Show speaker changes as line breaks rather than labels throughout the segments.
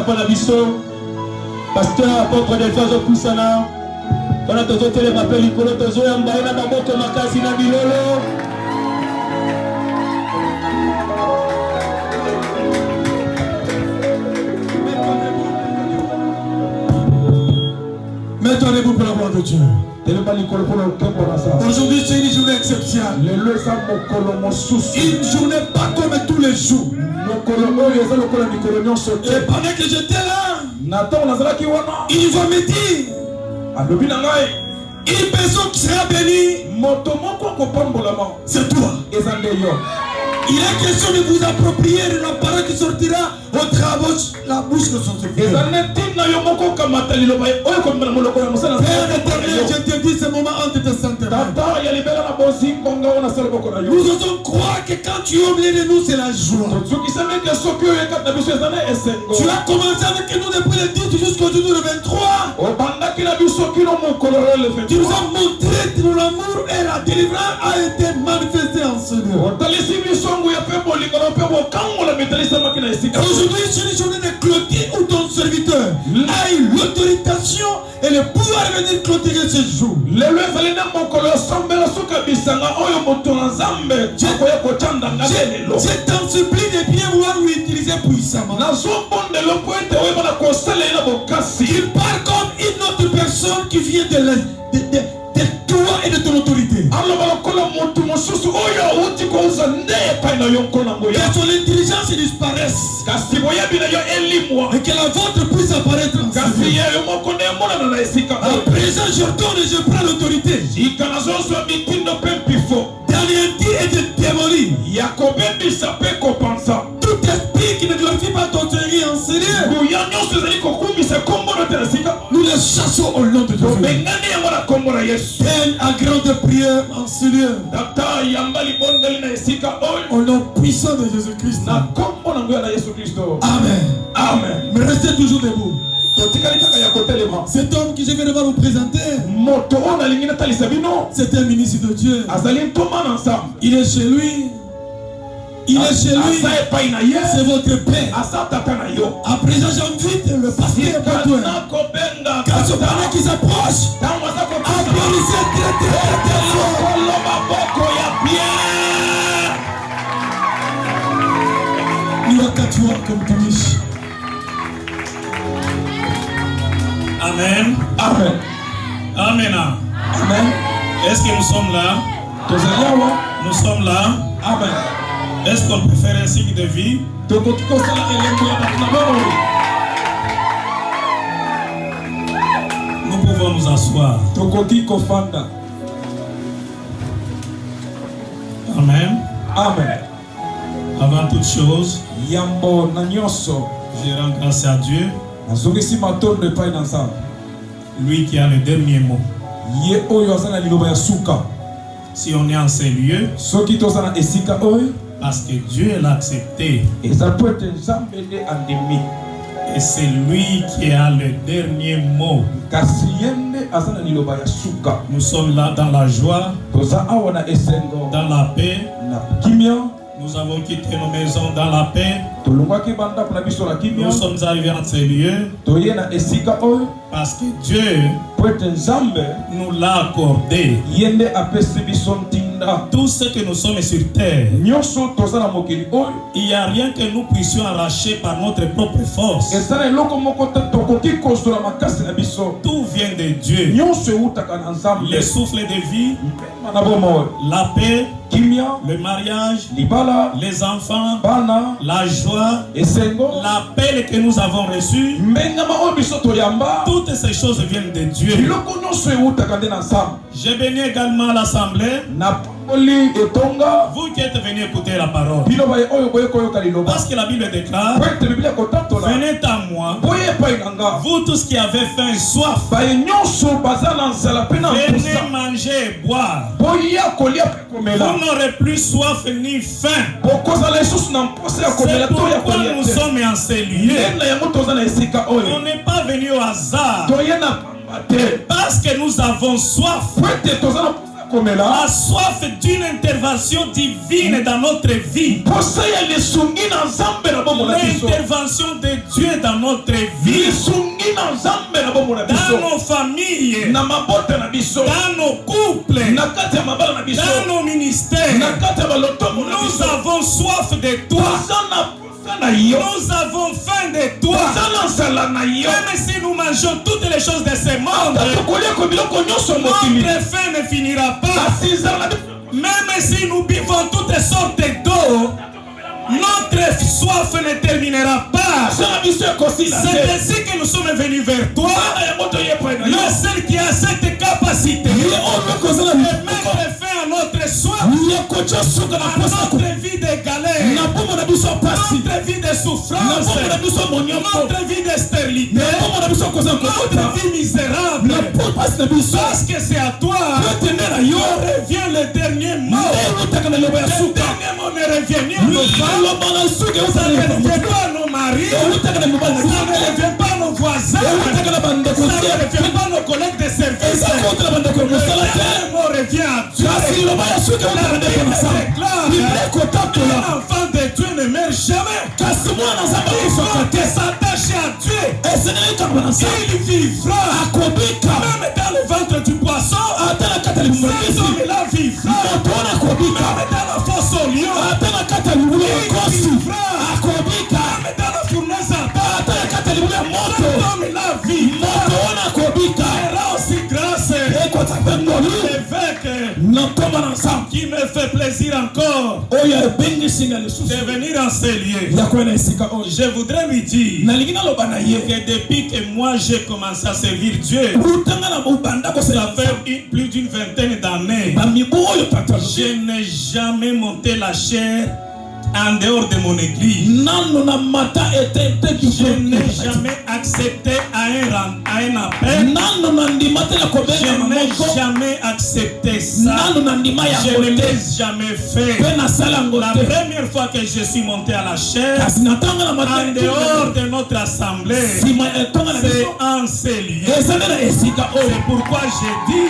papa na biso pasteur apôtre Delphine Poussana kana tozo tele mapel likolo tozo ya mbaye na maboko makasi na bilolo
Mettons debout pour la gloire de Dieu. Aujourd'hui c'est une journée exceptionnelle. Une journée pas comme tous les jours. Et pendant que j'étais là, il va me dire une personne qui sera bénie, c'est toi. Il est question de vous approprier de la parole qui sortira au travers de la bouche de son Père éternel, je te dis ce moment entre tes saintes mains. Nous osons croire que quand tu es au milieu de nous, c'est la joie. Tu as commencé avec nous depuis le 10 jusqu'aujourd'hui le 23. Tu nous as montré ton amour et la délivrance a été manifestée en ce lieu. Aujourd'hui, c'est une journée de clôture où ton serviteur a eu l'autorisation et le pouvoir de venir clôturer ce jour. Je t'en supplie de bien vouloir lui utiliser puissamment. Il parle comme une autre personne qui vient de toi et de ton autorité. Que son intelligence disparaisse et que la vôtre puisse apparaître. À présent, je retourne et je prends l'autorité d'anéantir et de démolir tout esprit qui ne glorifie pas ton Seigneur en Seigneur. Nous les chassons au nom de Jésus. Peine à grande prière en Seigneur. Au nom puissant de Jésus-Christ. Amen. Amen. Mais restez toujours debout. Cet homme que je vais devoir vous présenter, c'est un ministre de Dieu. Il est chez lui. Il est chez lui. C'est votre père. À présent, j'invite le pasteur Bateau. Quand ce père qui s'approche, applaudissez très fort. Nous avons 4 jours comme Kamish.
Amen.
Amen.
Amen.
Amen.
Est-ce que nous sommes là? Nous sommes là.
Amen.
Est-ce qu'on peut faire un signe de vie? Nous pouvons nous asseoir. Amen.
Amen.
Avant toute chose, je rends grâce à Dieu, lui qui a le dernier mot. Si on est en ces lieux, parce que Dieu l'a accepté, et c'est lui qui a le dernier mot. Nous sommes là dans la joie, dans la paix. Nous avons quitté nos maisons dans la paix. Nous sommes arrivés en ces lieux parce que Dieu nous l'a accordé. Tout ce que nous sommes sur terre, il n'y a rien que nous puissions arracher par notre propre force. Tout vient de Dieu. Le souffle de vie, la paix, le mariage, les enfants, la joie, la paix que nous avons reçue. Toutes ces choses viennent de Dieu. J'ai béni également l'assemblée. Vous qui êtes venus écouter la parole, parce que la Bible déclare: venez à moi, vous tous qui avez faim et soif, venez manger et boire. Vous n'aurez plus soif ni faim. C'est pourquoi nous sommes en ces lieux. On n'est pas venu au hasard, parce que nous avons soif. la soif d'une intervention divine dans notre vie, l'intervention de Dieu dans notre vie, dans nos familles, dans nos couples, dans nos ministères. Nous avons soif de toi. Nous avons faim de toi. Même si nous mangeons toutes les choses de ce monde, notre faim ne finira pas. Même si nous buvons toutes sortes d'eau, notre soif ne terminera pas. C'est ainsi que nous sommes venus vers toi, le seul qui a cette capacité de mettre fin à notre soif, à notre vie de galère, notre vie de souffrance, notre vie de stérilité, notre vie misérable. Parce que c'est à toi que revient le dernier mot. Le dernier mot ne revient ni à nos femmes, ça ne revient pas à nos maris, ça ne revient pas à nos voisins, ça ne revient pas à nos collègues de service. Le dernier mot revient à Dieu. La Bible déclare qu'un enfant de Dieu ne meurt jamais. Il s'attache à Dieu, il vivra. Même dans le ventre du poisson, cet homme-là vivra. Même dans la fosse au lion, il vivra. Même dans la fournaise à terre, cet homme-là vivra. Sera aussi grâce l'évêque qui me fait plaisir encore de venir en ces lieux. Je voudrais lui dire que depuis que moi j'ai commencé à servir Dieu, ça fait plus d'une vingtaine d'années, je n'ai jamais monté la chair en dehors de mon église. Je n'ai jamais accepté à un appel. Je n'ai jamais accepté ça. Je ne l'ai jamais fait. La première fois que je suis monté à la chair, en dehors de notre assemblée, c'est en ces lieux. C'est pourquoi j'ai dit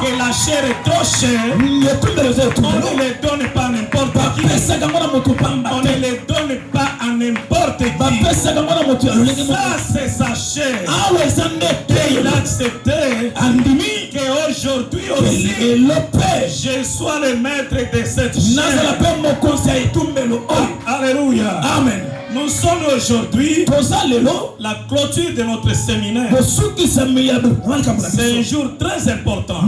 que la chair est trop chère. On ne les donne pas à n'importe qui. On ne les donne pas à n'importe qui. Ça, c'est sa chair. Il a accepté qu'aujourd'hui aussi, je sois le maître de cette chair. Alléluia. Amen. Nous sommes aujourd'hui la clôture de notre séminaire. C'est un jour très important.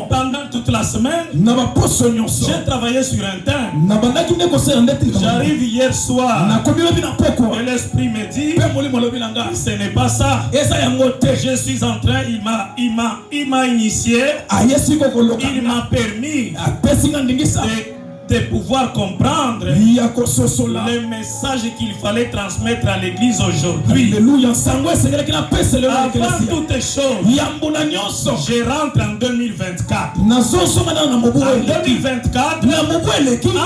Pendant toute la semaine, j'ai travaillé sur un thème. J'arrive hier soir et l'esprit me dit, ce n'est pas ça. Je suis en train, il m'a initié, il m'a permis de pouvoir comprendre le message qu'il fallait transmettre à l'église aujourd'hui. Avant toutes choses, je rentre en 2024. En 2024,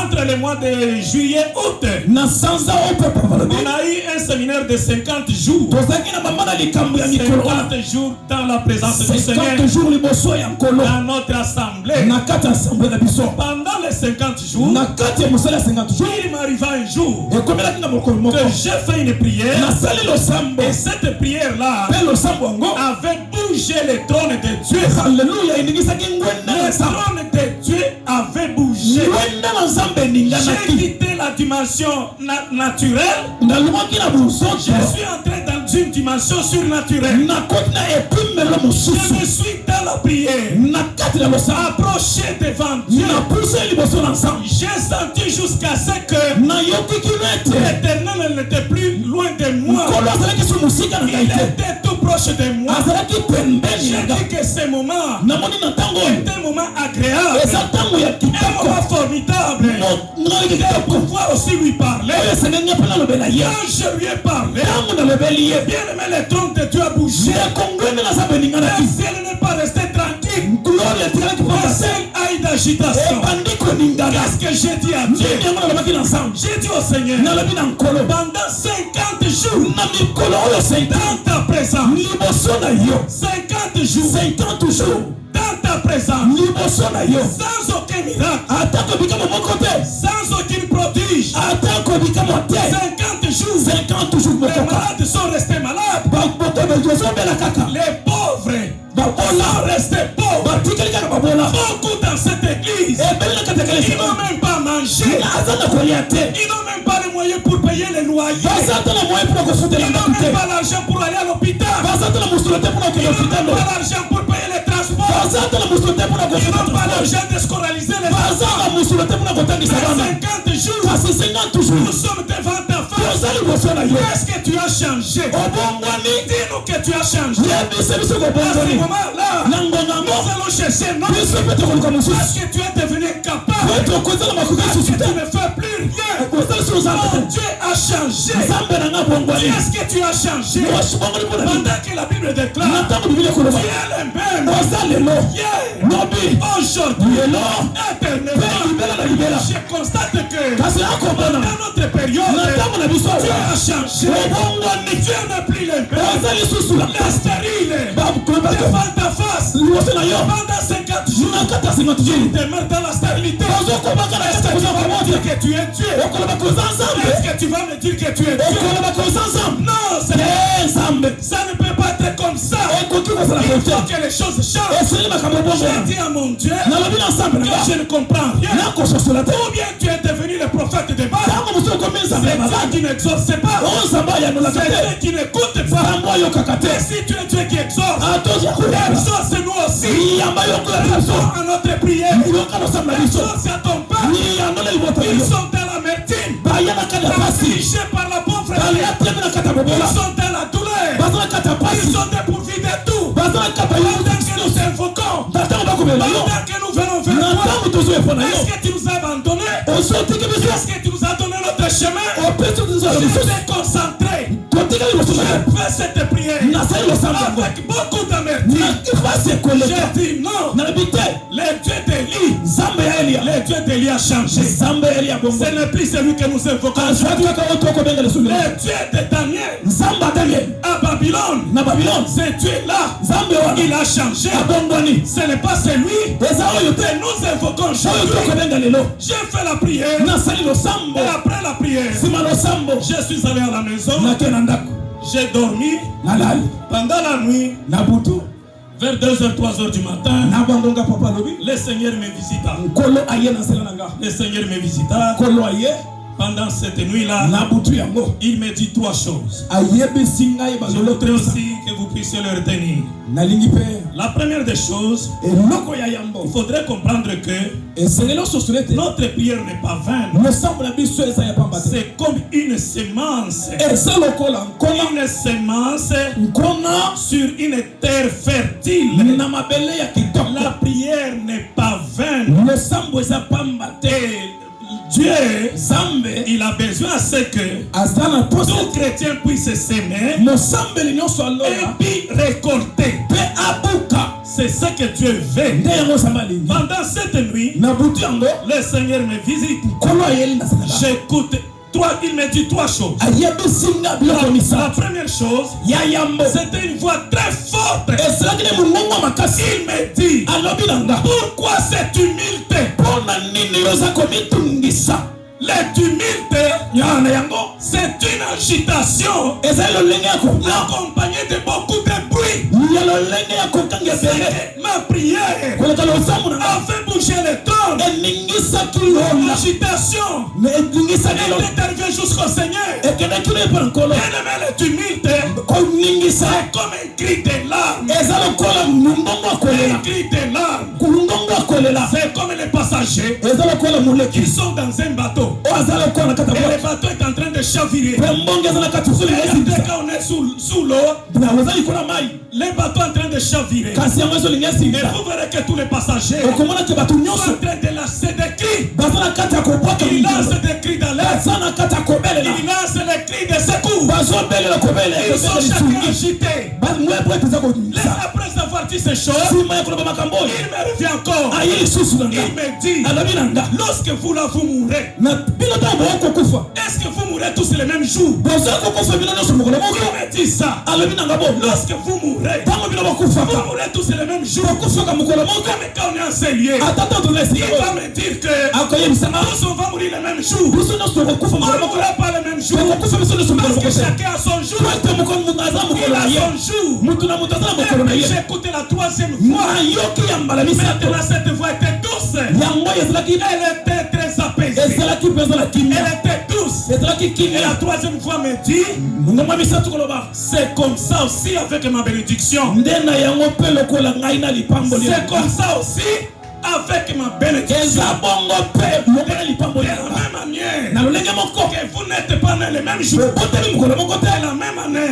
entre les mois de juillet et août, on a eu un séminaire de 50 jours. 50 jours dans la présence du Seigneur, dans notre assemblée. Pendant les 50 jours, il m'arriva un jour que j'ai fait une prière, et cette prière-là avait bougé le trône de Dieu. Le trône de Dieu avait bougé. J'ai quitté la dimension naturelle. Je suis entré dans une dimension surnaturelle. Je me suis dans la prière, approché devant Dieu. J'ai senti jusqu'à ce que l'Éternel n'était plus loin de moi. Il était tout proche de moi. J'ai dit que ce moment était un moment agréable, un moment formidable de pouvoir aussi lui parler. Quand je lui ai parlé, bien aimé, le trône de Dieu a bougé. Le ciel n'est pas resté tranquille. Le ciel a eu d'agitation. Qu'est-ce que j'ai dit à Dieu? J'ai dit au Seigneur, pendant 50 jours, dans ta présence, 50 jours, dans ta présence, sans aucun miracle, sans aucun prodige, 50 jours, les malades sont restés malades, les pauvres sont restés pauvres. Beaucoup dans cette église, ils n'ont même pas mangé, ils n'ont même pas les moyens pour payer les loyers, ils n'ont même pas l'argent pour aller à l'hôpital, ils n'ont même pas l'argent pour payer les transports, ils n'ont pas l'argent de scolariser les enfants. 50 jours, nous sommes devant ta face. Qu'est-ce que tu as changé? Dis-nous que tu as changé. À ce moment-là, nous allons chercher un homme. Parce que tu es devenu incapable. Parce que tu ne fais plus rien. Oh, Dieu a changé. Qu'est-ce que tu as changé? Pendant que la Bible déclare, tu es le même. Aujourd'hui, éternellement, je constate que dans notre période, Dieu a changé. Dieu n'est plus le même. La stérile devant ta face pendant 50 jours, tu demeures dans la stérilité. Est-ce que tu vas me dire que tu es Dieu? Est-ce que tu vas me dire que tu es Dieu? Non, ça ne peut pas être comme ça. Il faut que les choses changent. J'ai dit à mon Dieu que je ne comprends rien. Ou bien tu es devenu le prophète de Baal. C'est Dieu qui n'exauce pas. C'est Dieu qui n'écoute pas. Et si tu es Dieu qui exauce, exauce-nous aussi. Réponds à notre prière. Exauce à ton peuple. Ils sont dans l'amertume, affligés par la pauvreté. Ils sont dans la douleur. Ils sont dépourvus de tout. Pendant que nous invoquons, pendant que nous venons vers toi, est-ce que tu nous as abandonnés? Est-ce que tu nous as donné notre chemin? Je t'ai concentré. Je fais cette prière avec beaucoup d'amertume. J'ai dit non. Le Dieu d'Élie, le Dieu d'Élie a changé. Ce n'est plus celui que nous invoquons. Le Dieu de Daniel à Babylone, ce Dieu-là, il a changé. Ce n'est pas celui que nous invoquons aujourd'hui. J'ai fait la prière. Et après la prière, je suis allé à la maison. J'ai dormi pendant la nuit. Vers 2h, 3h du matin, le Seigneur me visita. Le Seigneur me visita. Pendant cette nuit-là, il me dit 3 choses. Je voudrais aussi que vous puissiez le retenir. La première des choses, il faudrait comprendre que notre prière n'est pas vaine. C'est comme une semence. Une semence sur une terre fertile. La prière n'est pas vaine. Dieu, il a besoin à ce que tout chrétien puisse s'aimer et puis récolter. C'est ce que Dieu veut. Pendant cette nuit, le Seigneur me visite. J'écoute. Il me dit 3 choses. La première chose, c'était une voix très forte. Il me dit, pourquoi cette humilité? L'humilité, c'est une agitation accompagnée de beaucoup de bruit. Ma prière a fait bouger les tons. L'agitation est arrivée jusqu'au Seigneur. L'humilité, c'est comme un cri de larmes. Un cri de larmes. C'est comme les passagers qui sont dans un bateau. Et le bateau est en train de chavirer. Quand on est sous l'eau, le bateau est en train de chavirer. Et vous verrez que tous les passagers sont en train de lancer des cris. Ils lancent des cris d'alerte. Ils lancent des cris de secours. Ils sont chacun agités. Après avoir dit sorti ces choses, il me revient encore. Il me dit, lorsque vous là vous mourrez, est-ce que vous mourrez tous les mêmes jours? Il me dit ça. Lorsque vous mourrez, vous mourrez tous les mêmes jours. Mais quand on est enseigné, il va me dire que tous on va mourir le même jour. On ne mourra pas le même jour. Parce que chacun a son jour. Il a son jour. J'ai écouté la troisième fois. Maintenant cette voix était douce. Elle était très apaisée. Elle était douce. Et la troisième fois me dit, c'est comme ça aussi avec ma bénédiction. C'est comme ça aussi avec ma bénédiction. De la même manière que vous n'êtes pas nés le même jour, de la même année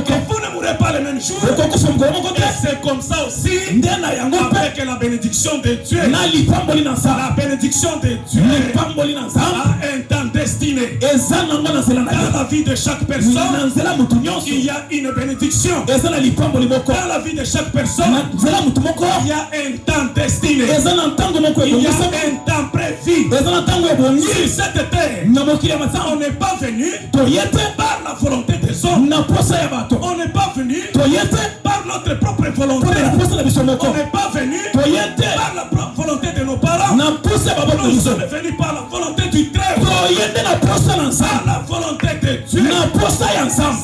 que vous ne mourrez pas le même jour. Et c'est comme ça aussi avec la bénédiction de Dieu. La bénédiction de Dieu a un temps destiné. Dans la vie de chaque personne, il y a une bénédiction. Dans la vie de chaque personne, il y a un temps destiné. Il y a un temps prévu. Sur cette terre, on n'est pas venu par la volonté des hommes. On n'est pas venu par notre propre volonté. On n'est pas venu par la volonté de nos parents. Nous sommes venus par la volonté du Très-Haut. Par la volonté de Dieu.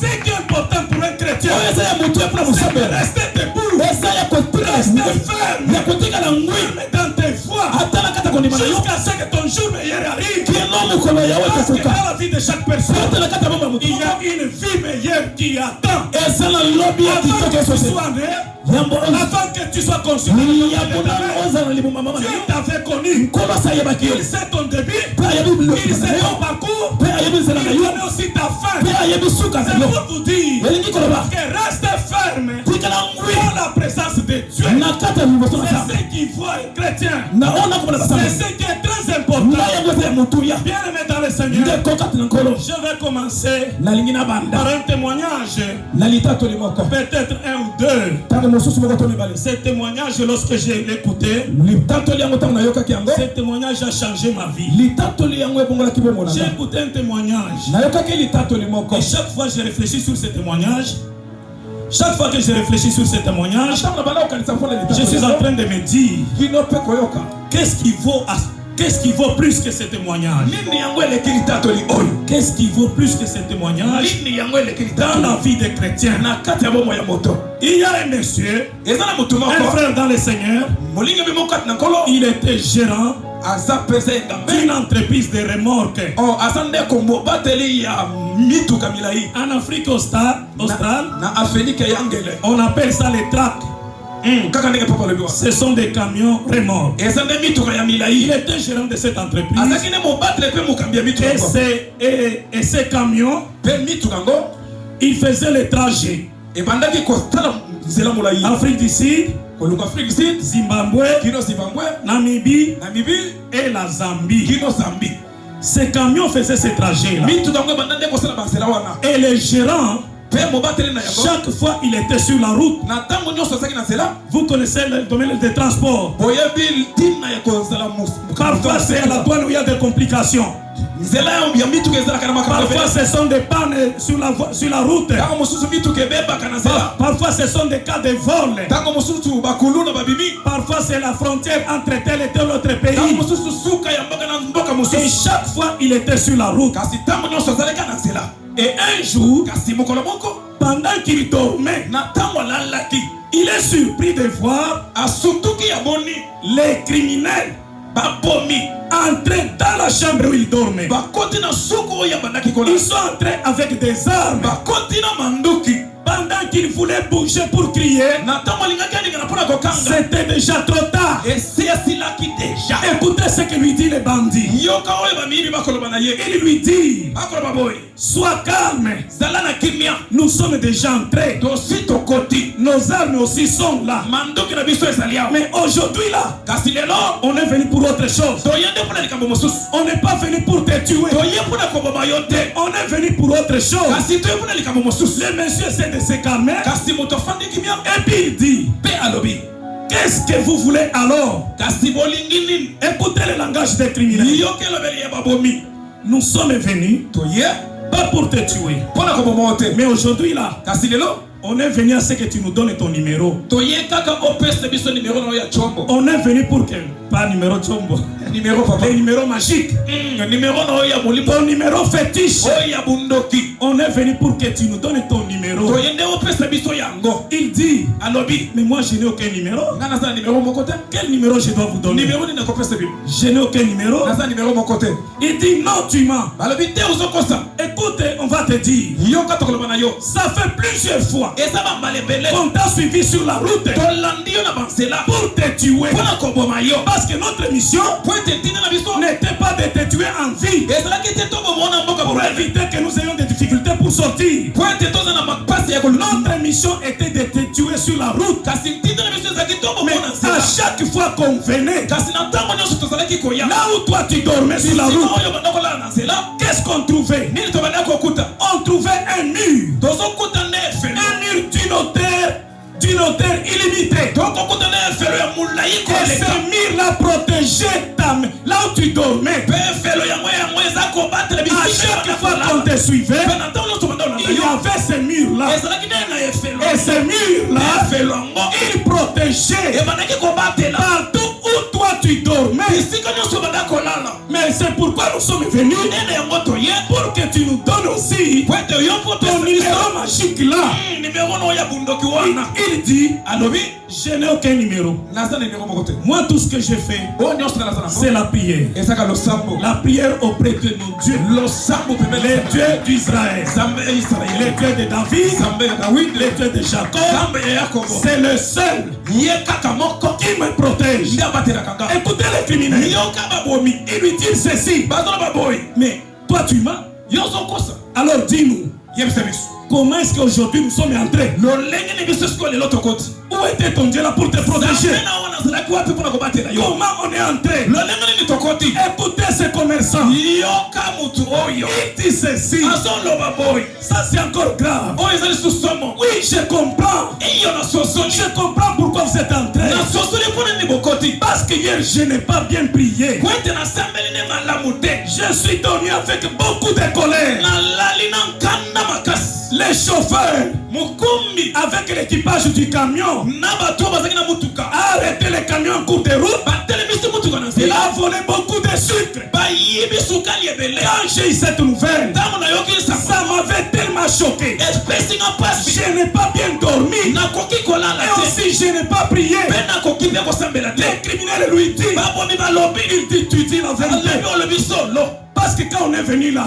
C'est qui est important pour un chrétien, c'est de rester debout, rester ferme dans tes voies, jusqu'à ce que ton jour meilleur arrive. Parce que dans la vie de chaque personne, il y a une vie meilleure qui attend. Avant que tu sois né, avant que tu sois conçu, Dieu t'avait connu. Il sait ton début, il sait ton parcours, il connaît aussi ta fin. C'est pour vous dire que reste ferme dans la présence de Dieu. C'est ce qu'il voit un chrétien. C'est ce qui est très important. Bien aimé dans le Seigneur, je vais commencer par un témoignage, peut-être un ou deux. Ce témoignage, lorsque j'ai écouté, ce témoignage a changé ma vie. J'ai écouté un témoignage et chaque fois que je réfléchis sur ce témoignage, chaque fois que je réfléchis sur ce témoignage, je suis en train de me dire, qu'est-ce qui vaut plus que ce témoignage? Qu'est-ce qui vaut plus que ce témoignage dans la vie des chrétiens? Il y a un monsieur, un frère dans le Seigneur, il était gérant d'une entreprise de remorques en Afrique australe. On appelle ça les tracts. Ce sont des camions remorques. Il était gérant de cette entreprise. Et ces camions, il faisait le trajet Afrique du Sud, Zimbabwe, Namibie et la Zambie. Ces camions faisaient ce trajet-là. Et les gérants, chaque fois il était sur la route. Vous connaissez le domaine des transports. Parfois c'est à la douane où il y a des complications. Parfois ce sont des pannes sur la route. Parfois ce sont des cas de vol. Parfois c'est la frontière entre tel et tel autre pays. Et chaque fois il était sur la route. Et un jour, pendant qu'il dormait, il est surpris de voir les criminels entrer dans la chambre où il dormait. Ils sont entrés avec des armes. Pendant qu'il voulait bouger pour crier, c'était déjà trop tard. Et Écoutez ce que lui dit le bandit. Il lui dit, sois calme. Nous sommes déjà entrés. Nos armes aussi sont là. Mais aujourd'hui là, on est venu pour autre chose. On n'est pas venu pour te tuer. On est venu pour autre chose. Le monsieur essaie de se calmer. Et puis il dit, qu'est-ce que vous voulez alors? Écoutez le langage des criminels. Nous sommes venus pas pour te tuer. Mais aujourd'hui là, on est venu à ce que tu nous donnes ton numéro. On est venu pour que... Pas numéro chombo. Numéro papa. Le numéro magique. Ton numéro fétiche. On est venu pour que tu nous donnes ton numéro. Il dit, mais moi je n'ai aucun numéro. Quel numéro je dois vous donner? Je n'ai aucun numéro. Il dit, non, tu mens. Écoute, on va te dire. Ça fait plusieurs fois qu'on t'a suivi sur la route pour te tuer. Parce que notre mission n'était pas de te tuer en vie, pour éviter que nous ayons des difficultés pour sortir. Notre mission était de te tuer sur la route. Mais à chaque fois qu'on venait, là où toi tu dormais sur la route, qu'est-ce qu'on trouvait? On trouvait un mur. Un mur d'une hauteur illimitée. Et ce mur-là protégeait là où tu dormais. À chaque fois qu'on te suivait, il y avait ce mur-là. Et ce mur-là, il protégeait partout où toi tu dormais. Mais c'est pourquoi nous sommes venus, pour que tu nous donnes aussi ton numéro magique là. Il dit, je n'ai aucun numéro. Moi tout ce que j'ai fait, c'est la prière. La prière auprès de nos dieux. Les dieux d'Israël, les dieux de David, les dieux de Jacob. C'est le seul qui me protège. Écoutez les criminels. Il lui dit ceci. Mais toi tu mens. Alors dis-nous, comment est-ce qu'aujourd'hui nous sommes entrés? Où était ton Dieu là pour te protéger? Comment on est entré? Écoutez ces commerçants. Il dit ceci. Ça c'est encore grave. Oui, je comprends. Je comprends pourquoi vous êtes entrés. Parce que hier je n'ai pas bien prié. Je suis dormi avec beaucoup de colère. Les chauffeurs, avec l'équipage du camion, a arrêté le camion en cours de route. Il a volé beaucoup de sucre. Quand j'ai eu cette nouvelle, ça m'avait tellement choqué. Je n'ai pas bien dormi. Et aussi je n'ai pas prié. Les criminels lui disent, il dit, tu dis la vérité. Parce que quand on est venu là,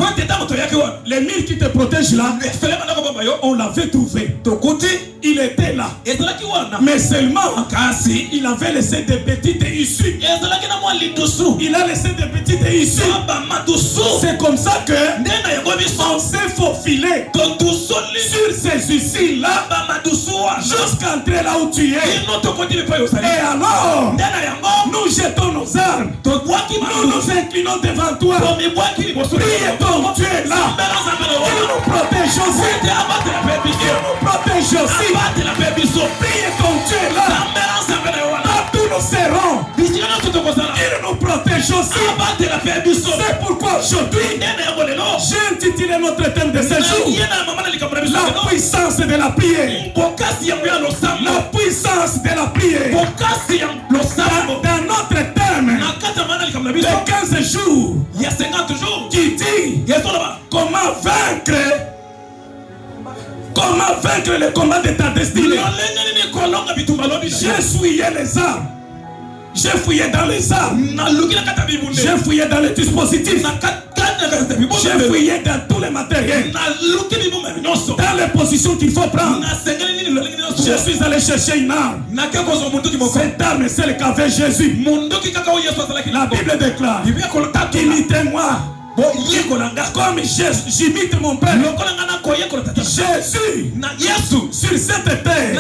les mille qui te protègent là, on l'avait trouvé. Il était là. Mais seulement, il avait laissé des petites issues. Il a laissé des petites issues. C'est comme ça que on s'est faufilé sur ces issues là jusqu'à entrer là où tu es. Et alors, nous jetons nos armes. Nous nous inclinons devant toi. Priez ton Dieu là. Il nous protège aussi. Il nous protège aussi. Priez ton Dieu là. Partout nous serons. Il nous protège aussi. C'est pourquoi aujourd'hui j'ai intitulé notre thème de ce jour la puissance de la prière. La puissance de la prière. Dans notre thème de 15 jours, qui dit comment vaincre le combat de ta destinée. J'ai fouillé les armes. J'ai fouillé dans les armes. J'ai fouillé dans les dispositifs. J'ai fouillé dans tous les matériels, dans les positions qu'il faut prendre. Je suis allé chercher une arme. Cette arme, c'est celle qu'avait Jésus. La Bible déclare imitez-moi comme j'imite mon Père. Jésus, sur cette terre,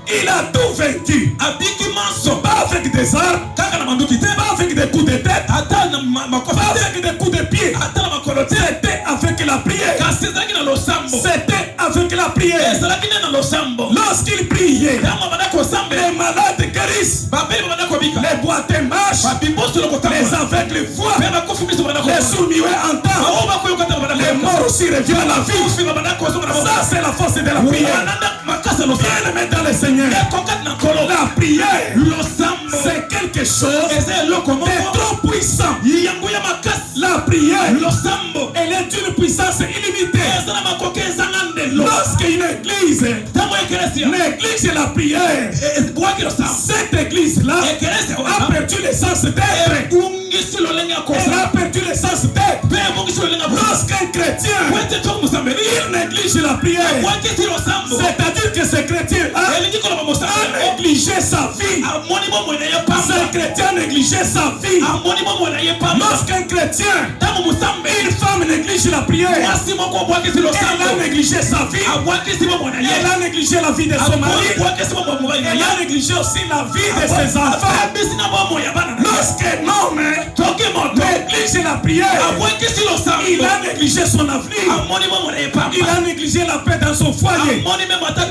il a tout vaincu. Pas avec des armes, pas avec des coups de tête, pas avec des coups de pied. C'était avec la prière. C'était avec la prière. Lorsqu'il priait, les malades guérissent, les boiteux marchent, les aveugles voient, les sourds-muets entendent, les morts aussi reviennent à la vie. Ça, c'est la force de la prière. Bien-aimé dans le Seigneur, la prière, c'est quelque chose de trop puissant. La prière, elle est d'une puissance illimitée. Lorsqu'une église néglige la prière, cette église-là a perdu le sens d'être. Elle a perdu le sens d'être. Lorsqu'un chrétien il néglige la prière, c'est-à-dire que ce chrétien a négligé sa vie. Ce chrétien a négligé sa vie. Lorsqu'un chrétien, une femme néglige la prière, elle a négligé sa vie. Elle a négligé la vie de son mari. Elle a négligé aussi la vie de ses enfants. Lorsqu'un homme néglige la prière, il a négligé son avenir. Il a négligé la paix dans son foyer.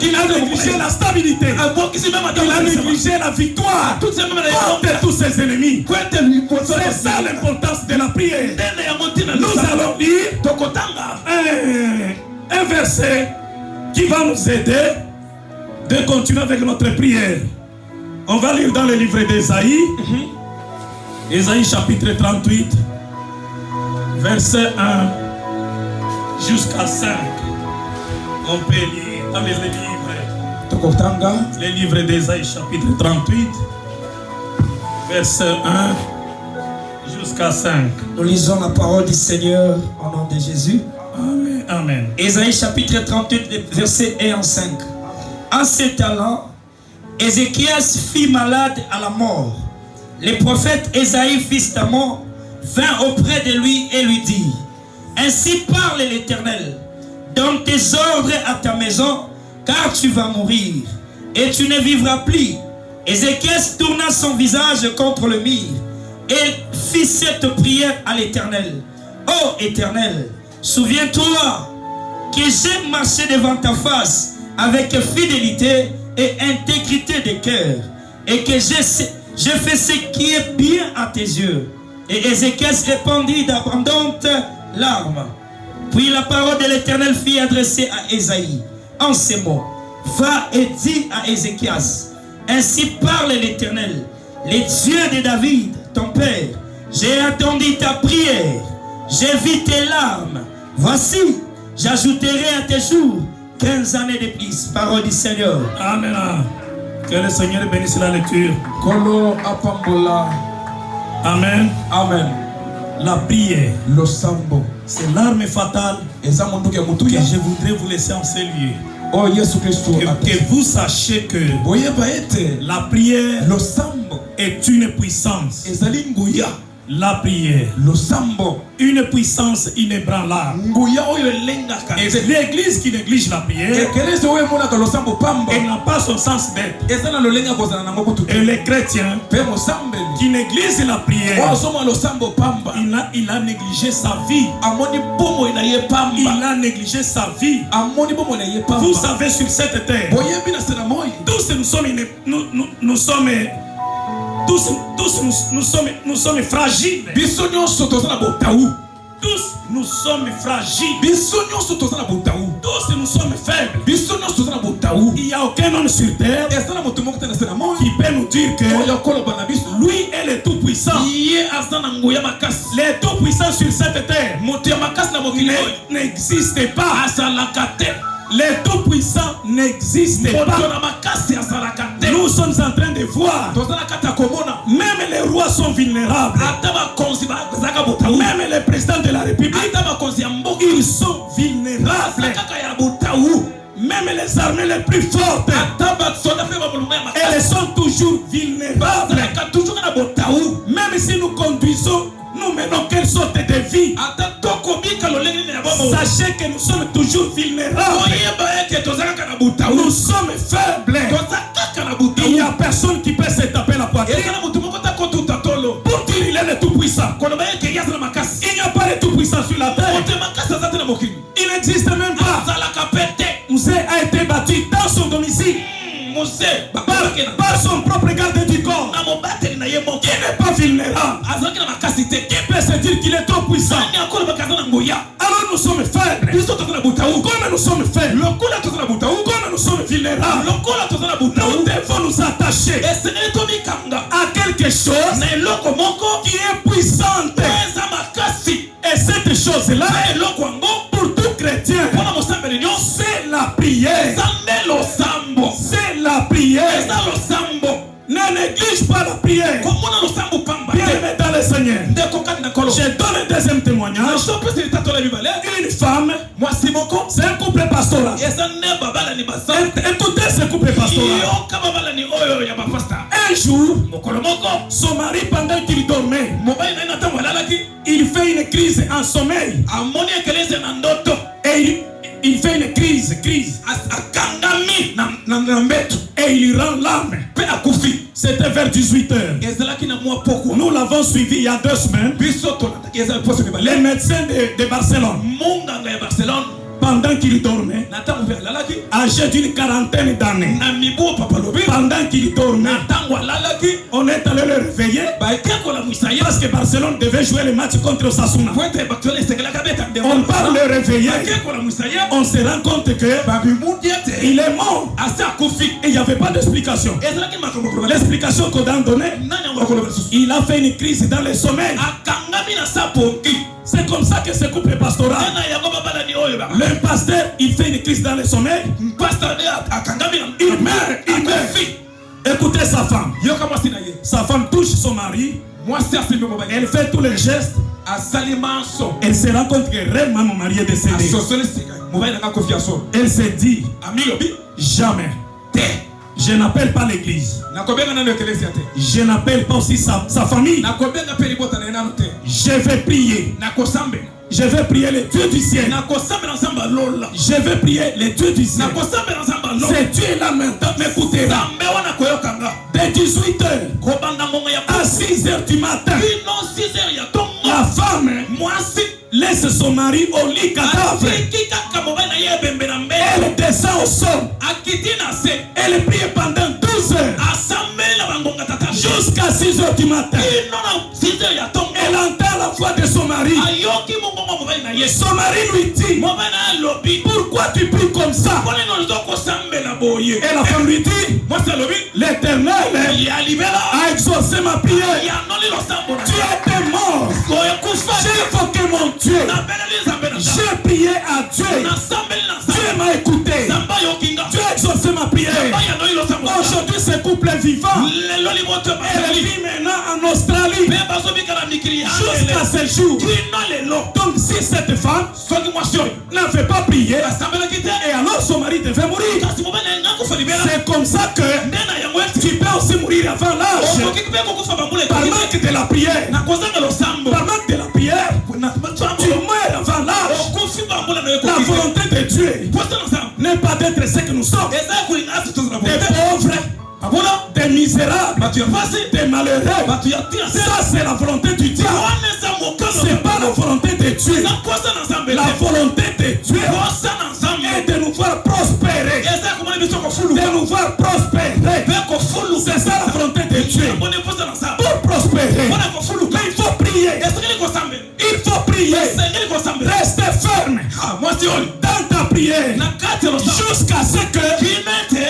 Il a négligé la stabilité. Il a négligé la victoire contre tous ses ennemis. C'est ça l'importance de la prière. Nous allons lire un verset qui va nous aider de continuer avec notre prière. On va lire dans le livre d'Ésaïe, Ésaïe chapitre 38, verset 1 jusqu'à 5. On peut lire dans les livres d'Ésaïe chapitre 38, verset 1 jusqu'à 5.
Nous lisons la parole du Seigneur au nom de Jésus.
Amen. Amen.
Ésaïe chapitre 38, verset 1 à 5. En ces temps-là, Ézéchias fut malade à la mort. Le prophète Ésaïe, fils d'Amon, vint auprès de lui et lui dit: Ainsi parle l'Éternel, donne tes ordres à ta maison, car tu vas mourir, et tu ne vivras plus. Ézéchias tourna son visage contre le mur, et fit cette prière à l'Éternel: Ô Éternel, souviens-toi que j'ai marché devant ta face avec fidélité et intégrité de cœur, et que j'ai fait ce qui est bien à tes yeux. Et Ézéchias répondit d'abondantes larmes. Puis la parole de l'Éternel fut adressée à Ésaïe en ces mots: Va et dis à Ézéchias, ainsi parle l'Éternel, le Dieu de David, ton père. J'ai entendu ta prière, j'ai vu tes larmes. Voici, j'ajouterai à tes jours 15 années de plus. Parole du Seigneur.
Amen. Que le Seigneur bénisse la lecture. Amen.
Amen.
La prière, c'est l'arme fatale que je voudrais vous laisser en ces lieux. Que vous sachiez que la prière est une puissance. La prière, une puissance inébranlable. Et l'église qui néglige la prière, elle n'a pas son sens d'être. Et les chrétiens qui négligent la prière, il a négligé sa vie. Il a négligé sa vie. Vous savez, sur cette terre, tous nous sommes fragiles. Tous nous sommes fragiles. Tous nous sommes faibles. Il n'y a aucun homme sur terre qui peut nous dire que lui est le tout-puissant. Le tout-puissant sur cette terre n'existe pas. Les tout-puissants n'existent pas. Nous sommes en train de voir même les rois sont vulnérables. Même les présidents de la République, ils sont vulnérables. Même les armées les plus fortes, elles sont toujours vulnérables. Même si nous conduisons, nous menons quelle sorte de vie, sachez que nous sommes toujours vulnérables. Nous sommes faibles. Il n'y a personne qui peut se taper la poitrine pour dire il est le tout-puissant. Il n'y a pas de tout-puissant sur la terre. Il n'existe même pas. Moussé a été battu dans son domicile par son propre garde du corps. Il n'est pas vulnérable. Qui peut se dire qu'il est trop puissant? Alors nous sommes faibles. Comme nous sommes faibles, comme nous sommes vulnérables, nous devons nous attacher à quelque chose qui est puissante. Et cette chose-là, pour tout chrétien, c'est la prière. C'est la prière. Ne néglige pas la prière. Bien-aimé dans le Seigneur. Je donne un deuxième témoignage. Une femme, c'est un couple pastoral. Écoutez ce couple pastoral. Un jour, son mari, pendant qu'il dormait, il fait une crise en sommeil. Et il fait une crise. Et il rend l'âme. C'était vers 18h. Nous l'avons suivi il y a 2 semaines. Les médecins de Barcelone, pendant qu'il dormait, âgé d'une quarantaine d'années, pendant qu'il dormait, on est allé le réveiller parce que Barcelone devait jouer le match contre Osasuna. On part le réveiller, on se rend compte que il est mort. Et il n'y avait pas d'explication. L'explication qu'on a donnée, il a fait une crise dans le sommeil. C'est comme ça que ce couple pastoral. Le pasteur, il fait une crise dans le sommeil. Il meurt. Écoutez sa femme. Sa femme touche son mari. Elle fait tous les gestes. Elle se rend compte que réellement mon mari est décédé. Elle se dit, jamais. Je n'appelle pas l'église. Je n'appelle pas aussi sa famille. Je vais prier. Je vais prier le Dieu du ciel. Je vais prier le Dieu du ciel. C'est Dieu là maintenant m'écoutera. De 18h à 6h du matin, la femme laisse son mari au lit cadavre. Elle descend au sol. Elle prie pendant 12 heures. Jusqu'à 6h du matin. Elle entend la voix de son mari. Son mari lui dit, pourquoi tu pries comme ça? Et la femme lui dit, l'Éternel a exaucé ma prière. Tu étais mort. J'ai invoqué mon Dieu. J'ai prié à Dieu. Dieu m'a écouté. Dieu a exaucé ma prière. Aujourd'hui, ce couple est vivant. Elle vit maintenant en Australie. Jusqu'à ce jour. Donc, si cette femme n'avait pas prié, et alors son mari devait mourir. C'est comme ça que tu peux aussi mourir avant l'âge. Par manque de la prière. Par manque de la prière, tu meurs avant l'âge. La volonté de Dieu n'est pas d'être ce que nous sommes. Des pauvres, des misérables, des malheureux. Ça, c'est la volonté du diable. C'est pas la volonté de Dieu. La volonté de Dieu est de nous voir prospérer. De nous voir prospérer. C'est ça la volonté de Dieu. Pour prospérer, mais il faut prier. Il faut prier. Restez ferme dans ta prière jusqu'à ce que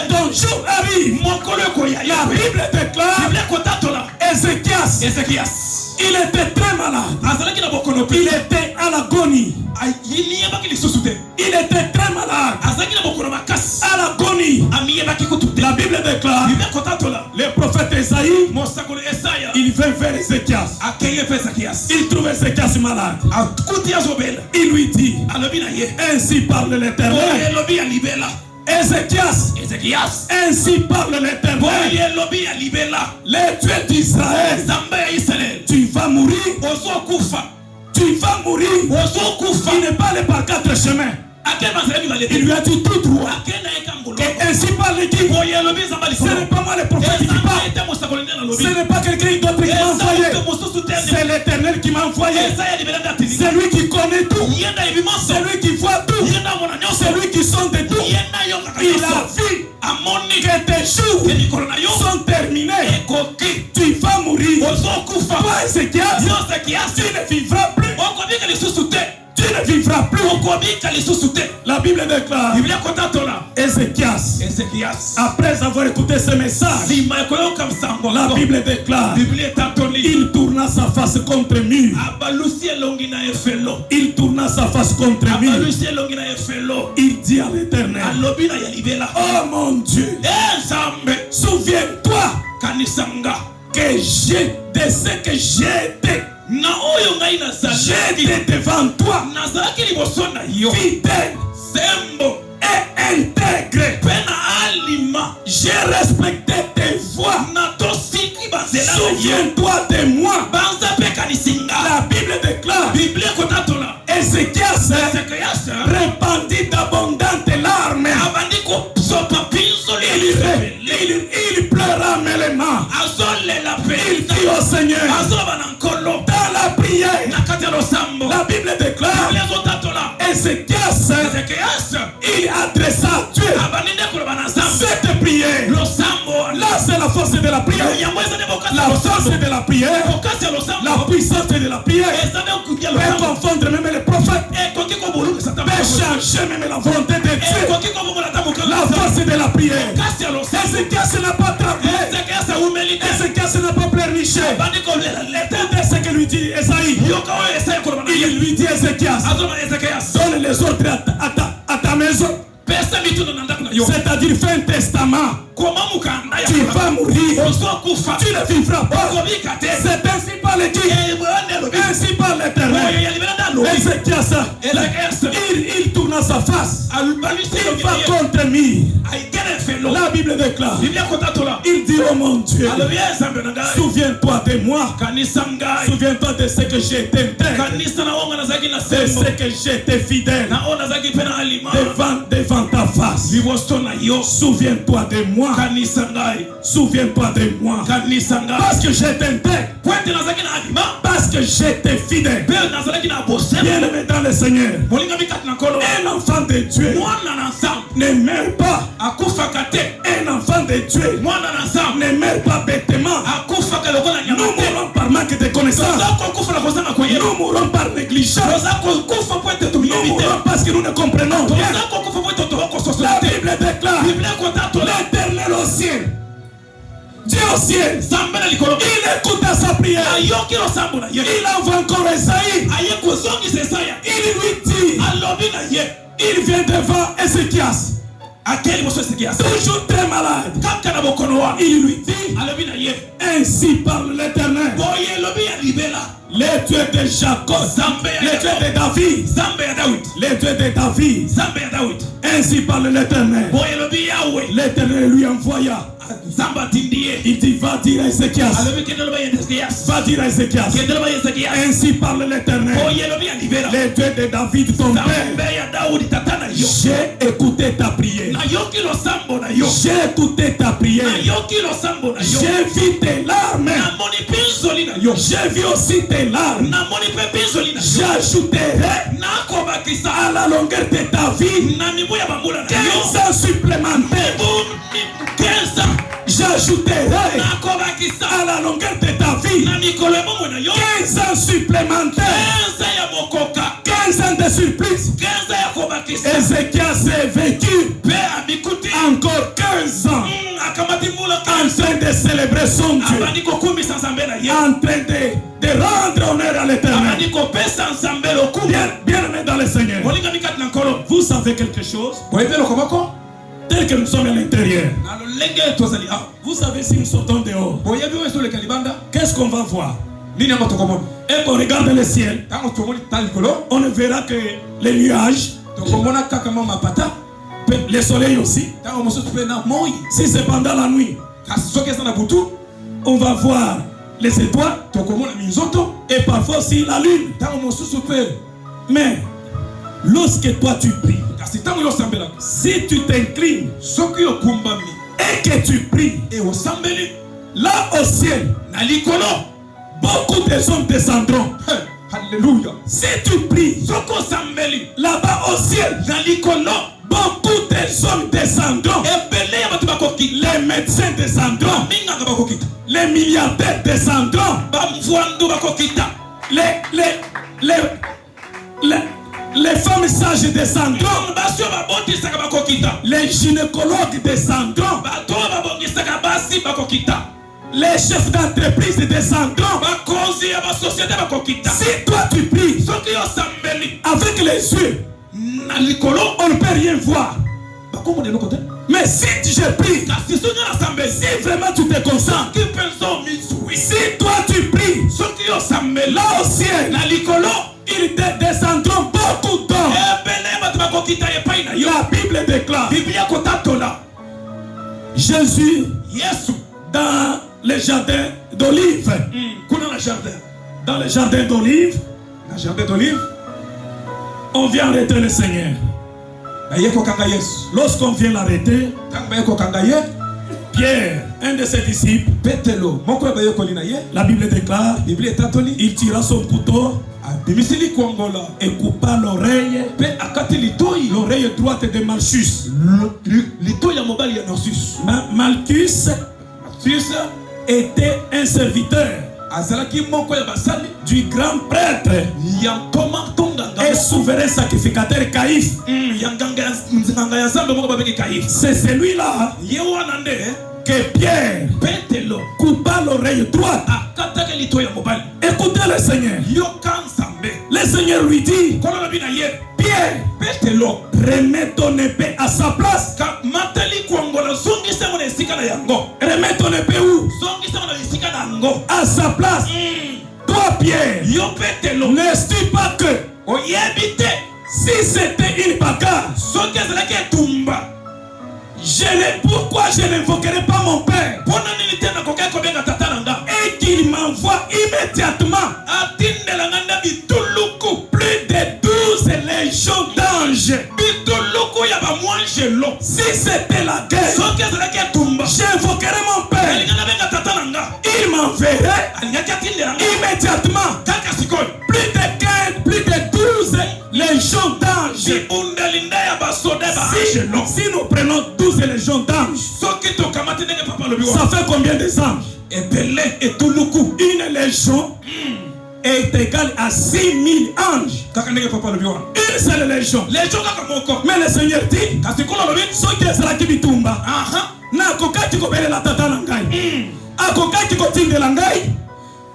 ton jour arrive. La Bible déclare Ézéchias, il était très malade. Il était à l'agonie. Il était très malade. À l'agonie. La Bible déclare, le prophète Esaïe, il arrivé vers Ézéchias. Il trouve Ézéchias malade. Il lui dit, ainsi parle l'Éternel. Ézéchias, ainsi parle l'Éternel. Les Dieu d'Israël, tu vas mourir. Tu vas mourir. Il n'est pas allé par 4 chemins. Il lui a dit tout droit. Et ainsi parle qui? Ce n'est pas moi le prophète qui parle. Ce n'est pas quelqu'un d'autre qui m'a envoyé. C'est l'Éternel qui m'a envoyé. C'est lui qui connaît tout. C'est lui qui voit tout. C'est lui qui sonde tout. Il a vu que tes jours sont terminés. Tu vas mourir. Toi, Ézéchias, tu ne vivras plus. Tu ne vivras plus. La Bible déclare, Ézéchias, après avoir écouté ce message, la Bible déclare, il tourna sa face contre mur. Il tourna sa face contre mur. Il dit à l'Éternel, oh mon Dieu, souviens-toi que j'ai de ce que j'étais. J'étais devant toi, fidèle et intègre. J'ai respecté tes voix. Souviens-toi de moi. La Bible déclare, Ézéchias répandit d'abondantes larmes. Il pleura mêlement. Il dit au Seigneur, dans la prière, la Bible déclare, Ézéchias, il adressa à Dieu cette prière. Là, c'est la force de la prière. La force de la prière, la puissance de la prière peut confondre même les prophètes, peut changer même la volonté de Dieu. La force de la prière. Ézéchias n'a pas travaillé. Ézéchias n'a pas pleurniché. Écoutez ce que lui dit Esaïe. Il lui dit Ézéchias, donne les ordres à ta maison. C'est-à-dire fais un testament. Tu vas mourir. Tu ne vivras pas. C'est ainsi par le Dieu. Ainsi par l'Éternel. Ézéchias, il tourna sa face. Il va contre mur. La Bible déclare, il dit, oh mon Dieu, souviens-toi de moi. Souviens-toi de ce que j'étais, de ce que j'étais fidèle devant ta face. Souviens-toi de moi. Souviens-toi de moi. Parce que j'étais intègre. Parce que j'étais fidèle. Bien-aimé dans le Seigneur, un enfant de Dieu ne meurt pas. Un enfant de Dieu ne meurt pas bêtement. Nous mourons par manque de connaissance. Nous mourons par négligence. Nous mourons parce que nous ne comprenons rien. La Bible déclare, l'Éternel au ciel, Dieu au ciel, il écoute sa prière. Il envoie encore Esaïe. Il lui dit, il vient devant Ézéchias, toujours très malade. Il lui dit, ainsi parle l'Éternel, le Dieu de Jacob, le Dieu de David, le Dieu de David. Ainsi parle l'Éternel. L'Éternel lui envoya. Il dit, va dire à Ézéchias. Va dire à Ézéchias. Ainsi parle l'Éternel, le Dieu de David ton père. J'ai écouté ta prière. J'ai écouté ta prière. J'ai vu tes larmes. J'ai vu aussi tes larmes. J'ajouterai à la longueur de ta vie 15 ans supplémentaires. 15 ans. J'ajouterai à la longueur de ta vie 15 ans supplémentaires. 15 ans de surplus. Ézéchias a vécu encore 15 ans en train de célébrer son Dieu, en train de rendre honneur à l'Éternel. Bien aimé dans le Seigneur, vous savez quelque chose? tel que nous sommes à l'intérieur. Vous savez, si nous sortons dehors, qu'est-ce qu'on va voir? Et qu'on regarde le ciel, on ne verra que les nuages, le soleil aussi. Si c'est pendant la nuit, on va voir les étoiles et parfois aussi la lune. Mais lorsque toi tu pries, si tu t'inclines et que tu pries, là au ciel, beaucoup de hommes descendront.
Alléluia.
Si tu pries, là-bas au ciel, beaucoup de hommes descendront. Les médecins descendront. Les milliardaires descendront. Les femmes sages descendront. Les gynécologues descendront. Les chefs d'entreprise descendront. Si toi tu pries avec les yeux, on ne peut rien voir. Mais si je prie, si vraiment tu te concentres, si toi tu pries, là au ciel, ils descendront beaucoup d'hommes. La Bible déclare Jésus dans le jardin d'olive. Dans le jardin d'olive, on vient arrêter le Seigneur. Lorsqu'on vient l'arrêter, Pierre, un de ses disciples, la Bible déclare, il tira son couteau et coupa l'oreille droite de Malchus. Malchus était un serviteur du grand prêtre et souverain sacrificateur Caïphe. C'est celui-là que Pierre coupa l'oreille droite. Écoutez le Seigneur. Le Seigneur lui dit, Pierre, remets ton épée à sa place. Remets ton épée où? À sa place. Toi Pierre, n'est-ce pas que si c'était une bagarre, pourquoi je n'invoquerai pas mon père et qu'il m'envoie immédiatement plus de 12 légions d'anges? Si c'était la guerre, j'invoquerai mon père, il m'enverrait immédiatement plus de 12 légions d'anges. Si nous prenons 12 légions d'anges, ça fait combien de anges? Une légion est égale à 6000 anges. Une seule légion. Mais le Seigneur dit,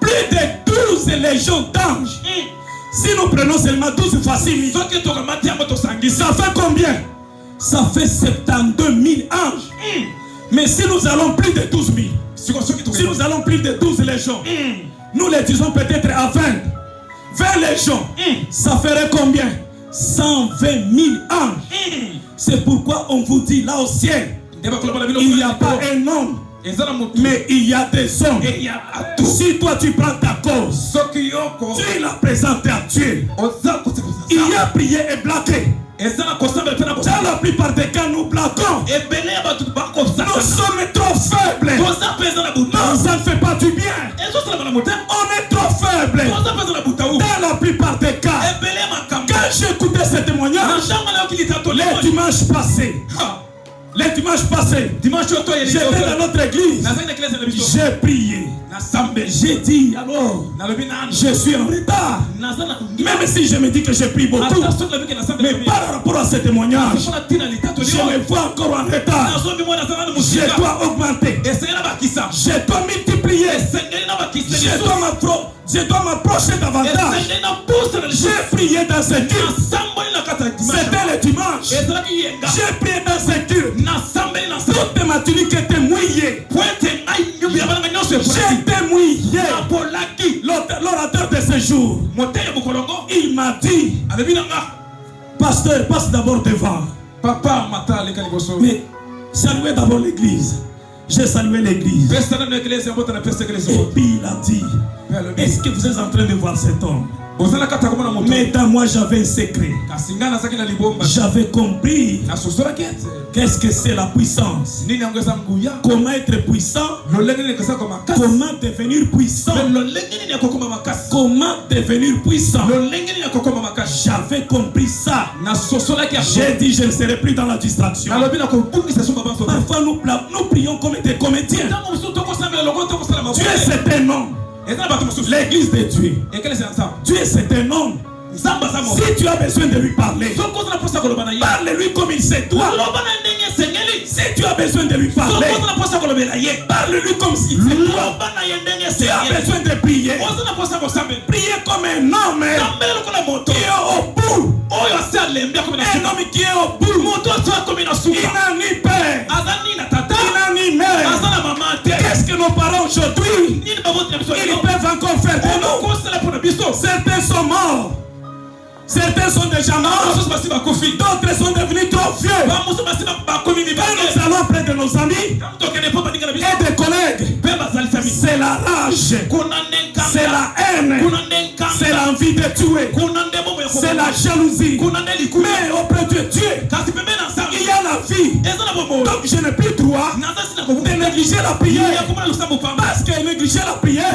plus de 12 légions d'anges. Si nous prenons seulement 12 fois 6 000, ça fait combien? Ça fait 72 000 anges. Mais si nous allons plus de 12 000, si nous allons plus de 12 légions, nous les disons peut-être à 20 légions, ça ferait combien? 120 000 anges. C'est pourquoi on vous dit là au ciel, il n'y a pas un homme, mais il y a des hommes. Si toi tu prends ta cause, tu l'as présenté à Dieu, il y a prié et blagué. Dans la plupart des cas, nous blaguons. Nous sommes trop faibles. Non, ça ne fait pas du bien. On est trop faibles. Dans la plupart des cas, quand j'ai écouté ce témoignage, le dimanche passé, j'étais dans notre église, j'ai prié, j'ai dit alors, je suis en retard, même si je me dis que j'ai pris beaucoup, mais par rapport à ce témoignage, je me vois encore en retard. Je dois augmenter, je dois multiplier, je dois m'approcher davantage. J'ai prié dans ce culte, c'était le dimanche, j'ai prié dans ce culte. tunique était mouillée. J'étais mouillé. L'orateur de ce jour, il m'a dit, pasteur, passe d'abord devant. Mais saluez d'abord l'église. J'ai salué l'église. Et puis il a dit, est-ce que vous êtes en train de voir cet homme? Mais dans moi j'avais un secret. J'avais compris qu'est-ce que c'est la puissance. Comment être puissant. Comment devenir puissant. Comment devenir puissant. J'avais compris ça. J'ai dit je ne serai plus dans la distraction. Parfois nous prions comme des comédiens. Dieu c'est un homme. L'église de Dieu. Dieu c'est un homme. Si tu as besoin de lui parler, parle-lui comme il sait toi. Si tu as besoin de lui parler, parle-lui comme s'il sait toi. Si tu as besoin de prier, priez comme un homme qui est au bout. Un homme qui est au bout. Il n'a ni père, il n'a ni mère. Qu'est-ce que nos parents aujourd'hui, ils peuvent encore faire pour nous? Certains sont morts. Certains sont déjà morts. D'autres sont devenus trop vieux. Quand nous allons près de nos amis et des collègues, c'est la rage, c'est la haine, c'est l'envie de tuer, c'est la jalousie. Mais auprès de Dieu, il y a la vie. Donc je n'ai plus droit de négliger la prière. Parce que négliger la prière,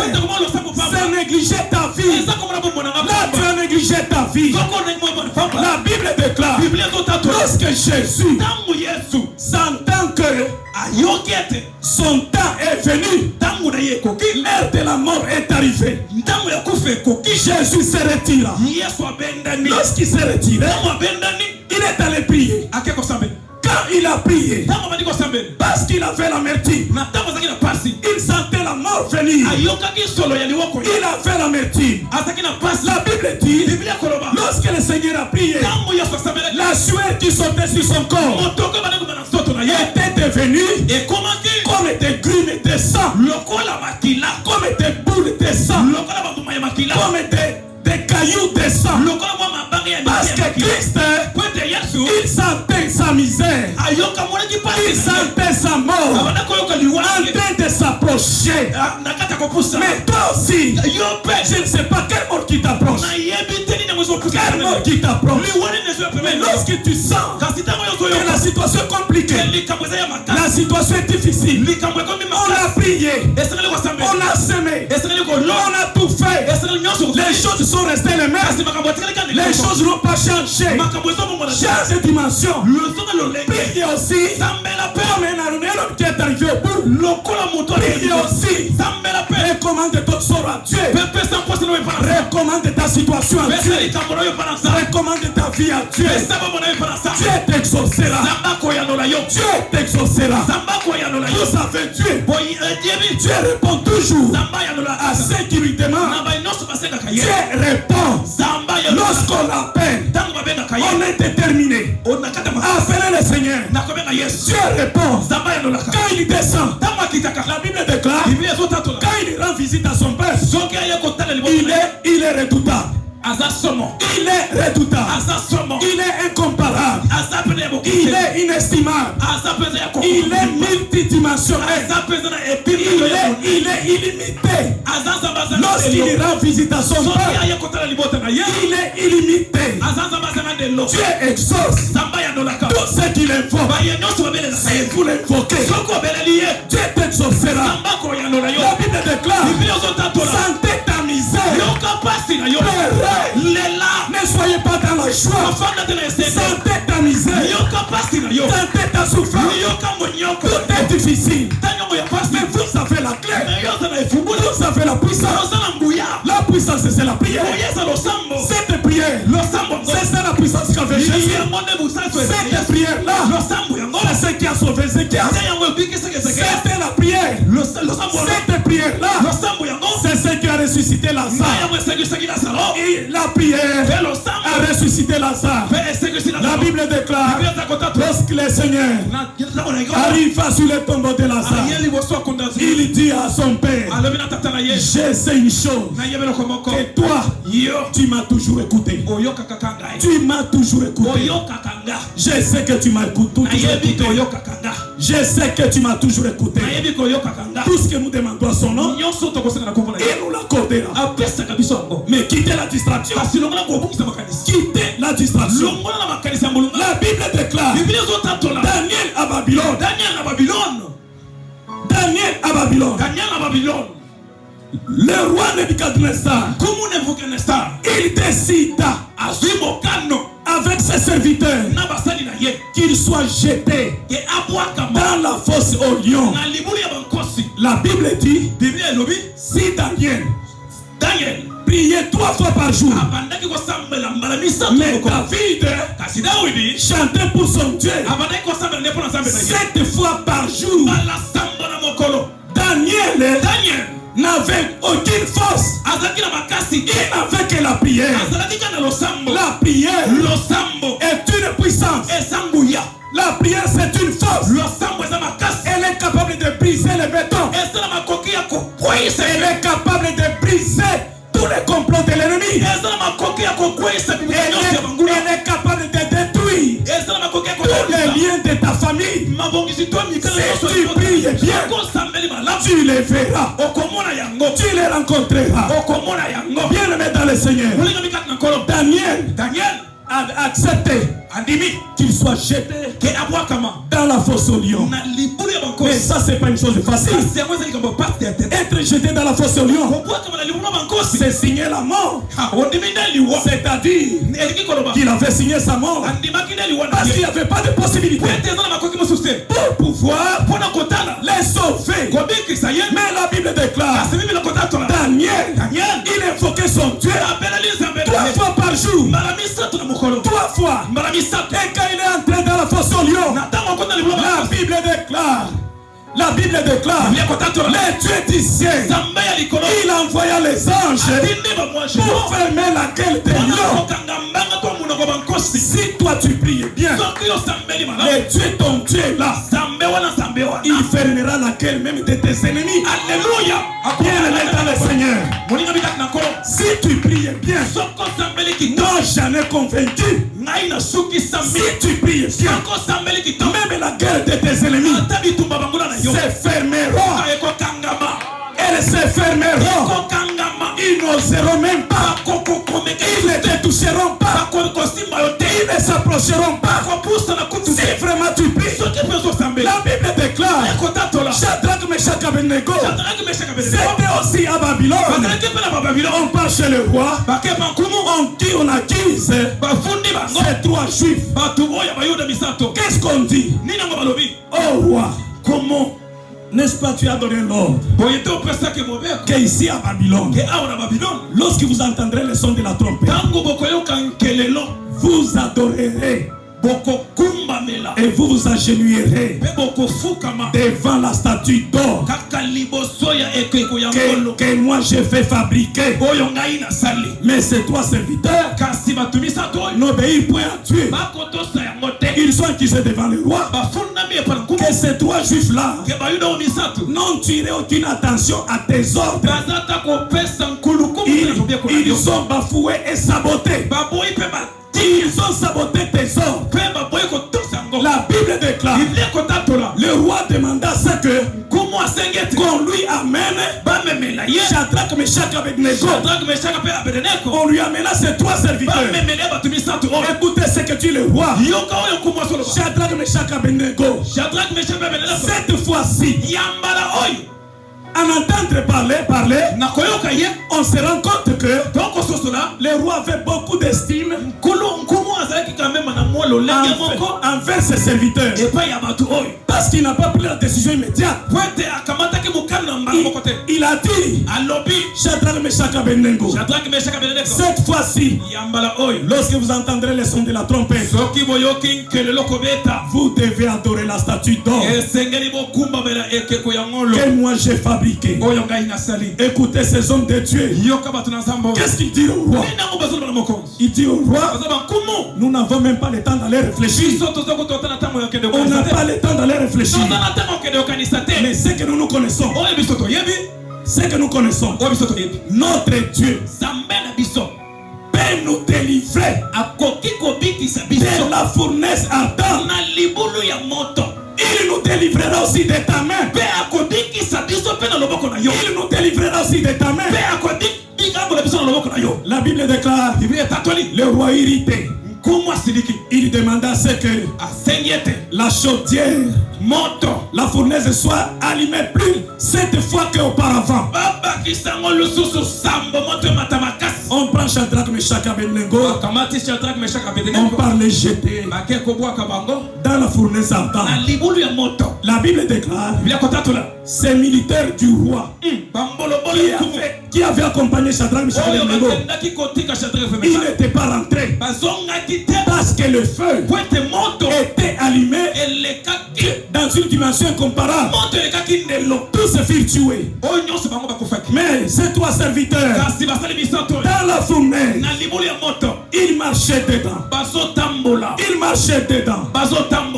c'est négliger ta vie. Là tu as négligé ta vie. La Bible déclare, lorsque Jésus s'entend que son temps est venu, l'heure de la mort est arrivée, Jésus se retira. Lorsqu'il s'est retiré, il est allé prier. Quand il a prié, parce qu'il avait l'amertume, il sentait la mort venir. Il avait l'amertume. La Bible dit, lorsque le Seigneur a prié, la sueur qui sortait sur son corps était devenue comme des grumes de sang, comme des boules de sang, comme des cailloux de sang. Parce que Christ, il sentait sa misère, il sentait sa mort en train de s'approcher. Mais toi aussi, je ne sais pas quelle mort qui t'approche. Quelle mort qui t'approche. Mais lorsque tu sens que la situation est compliquée, la situation est difficile, on a prié, on a semé, on a tout fait, les choses sont restées les mêmes, les choses n'ont pas changé. Change de dimension. Priez aussi comme un homme qui est arrivé au bout. Priez aussi. Recommande ton sort à Dieu. Recommande ta situation à Dieu. Recommande ta vie à Dieu. Dieu t'exaucera. Dieu t'exaucera. Vous savez Dieu. Dieu répond toujours à ceux qui lui demandent. Dieu répond. Lorsqu'on l'appelle, on est déterminé. Appelez le Seigneur. Dieu répond. Quand il descend, la Bible déclare, quand il rend visite à son père, il est redoutable. Il est redoutable. Il est incomparable. Il est inestimable. Il est multidimensionnel. Il est illimité. Lorsqu'il rend visite à son père, il est illimité. Dieu exauce tout ce qu'il invoque. Si vous l'invoquez, Dieu t'exaucera. La Bible déclare, sentez ta misère. Ne soyez pas dans la joie. Sentez ta misère. Sentez ta souffrance. Tout est difficile. Mais vous avez la clé. Vous avez la puissance. La puissance c'est la prière. Cette prière, c'est ça la puissance qu'a fait Jésus. Cette prière là, c'est ce qui a sauvé Ézéchias. C'était la prière. Cette prière là, c'est ce qui a ressuscité Lazare. Et la prière a ressuscité Lazare. La Bible déclare, lorsque le Seigneur arriva sur le tombeau de Lazare, il dit à son père, je sais une chose, que toi, tu m'as toujours écouté. Tu m'as toujours écouté. Je sais que tu m'as toujours écouté. Je sais que tu m'as toujours écouté. Tout ce que nous demandons à son nom, il nous l'accordera. Mais quittez la distraction. Quittez la distraction. La Bible déclare, Daniel à Babylone. Daniel à Babylone. Le roi Nebuchadnezzar, il décida avec ses serviteurs qu'il soit jeté dans la fosse au lion. La Bible dit, si Daniel priait 3 fois par jour, mais David chantait pour son Dieu 7 fois par jour, Daniel n'avait aucune force. Il n'avait que la prière. La prière est une puissance. La prière c'est une force. Elle est capable de briser le béton. Elle est capable de briser tous les complots de l'ennemi. Elle est capable de détruire tous les liens de ta famille. Si tu pries bien, tu les verras. Tu les rencontreras. Bien aimé dans le Seigneur, Daniel a accepté qu'il soit jeté dans la fosse au lion. Mais ça c'est pas une chose facile. Être jeté dans la fosse au lion, c'est signer la mort. C'est-à-dire qu'il avait signé sa mort parce qu'il n'y avait pas de possibilité pour pouvoir les sauver. Mais la Bible déclare, Daniel, il invoquait son Dieu 3 fois par jour. 3 fois. Et quand il est entré dans la fosse au lion, la Bible déclare, les dieux du ciel, il envoya les anges pour fermer la gueule des lions. Si toi tu pries bien, les dieux ton Dieu là, il fermera la gueule même de tes ennemis. Alléluia. Bien aimé dans le Seigneur, si tu pries bien, non j'en ai convaincu. Si tu pries bien, même la gueule de tes ennemis se fermeront. Elles se fermeront. Ils n'oseront même pas. Ils ne te toucheront pas. Ils ne s'approcheront pas. Si vraiment tu pries, la Bible déclare, Shadrach, Meshach, Abednego, c'était aussi à Babylone. On part chez le roi, on dit, on accuse ces 3 juifs. Qu'est-ce qu'on dit? Oh roi, comment n'est-ce pas tu as donné l'ordre qu'ici à Babylone, lorsque vous entendrez le son de la trompette, vous adorerez et vous vous agenouillerez devant la statue d'or que moi je vais fabriquer. Mais ces 3 serviteurs n'obéissent point à Dieu. Ils sont accusés devant le roi que ces 3 juifs là n'ont tiré aucune attention à tes ordres. Ils ont bafoué et saboté. Ils ont saboté tes ordres. La Bible déclare, le roi demanda ce que qu'on lui amène Shadrach, Meshach, Abednego. On lui amena ces 3 serviteurs. Écoutez ce que dit le roi. Shadrach, Meshach, Abednego. Cette fois-ci, en entendre parler, on se rend compte que le roi avait beaucoup d'estime envers ses serviteurs, parce qu'il n'a pas pris la décision immédiate. Il a dit, Shadrach, Meshach, Abednego, cette fois-ci, lorsque vous entendrez le son de la trompette, vous devez adorer la statue d'or que moi j'ai fabriquée. Écoutez ces hommes de Dieu. Qu'est-ce qu'il dit au roi? Il dit au roi, nous n'avons même pas le temps d'aller réfléchir. On n'a pas le temps d'aller réfléchir. Mais ce que nous connaissons, notre Dieu peut nous délivrer de la fournaise ardente. Il nous délivrera aussi de ta main. Il nous délivrera aussi de ta main. La Bible déclare, le roi irrité, il demanda à ce que la chaudière, la fournaise soit allumée plus 7 fois qu'auparavant. On prend Shadrach, Meshach, Abednego, on part les jeter dans la fournaise ardente. La Bible déclare, ces militaires du roi qui avaient accompagné Shadrach, Meshach, Abednego, ils n'étaient pas rentrés parce que le feu était allumé dans une dimension incomparable. Tous se firent tuer. Mais ces 3 serviteurs dans la fournaise, ils marchaient dedans. Ils marchaient dedans.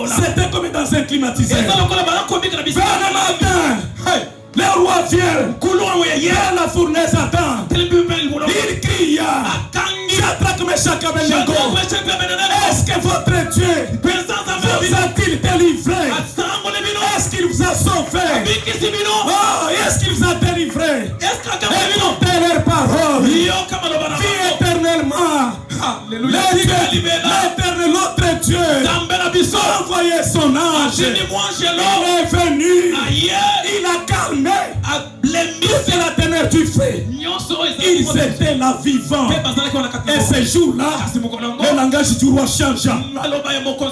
C'était comme dans un climatiseur. Vers le matin, le roi vient à la fournaise attend. Il cria, Shadrach, Meshach, Abednego, est-ce que votre Dieu vous a-t-il délivré? Est-ce qu'il vous a sauvé? Oh, est-ce qu'il vous a délivré? Écoutez leurs paroles. Vie éternellement. L'éternel, notre Dieu, a envoyé son ange. Il est venu. Il a calmé toute la ténèbres du feu. Ils étaient là vivants. Et ce jour-là, le langage du roi changea.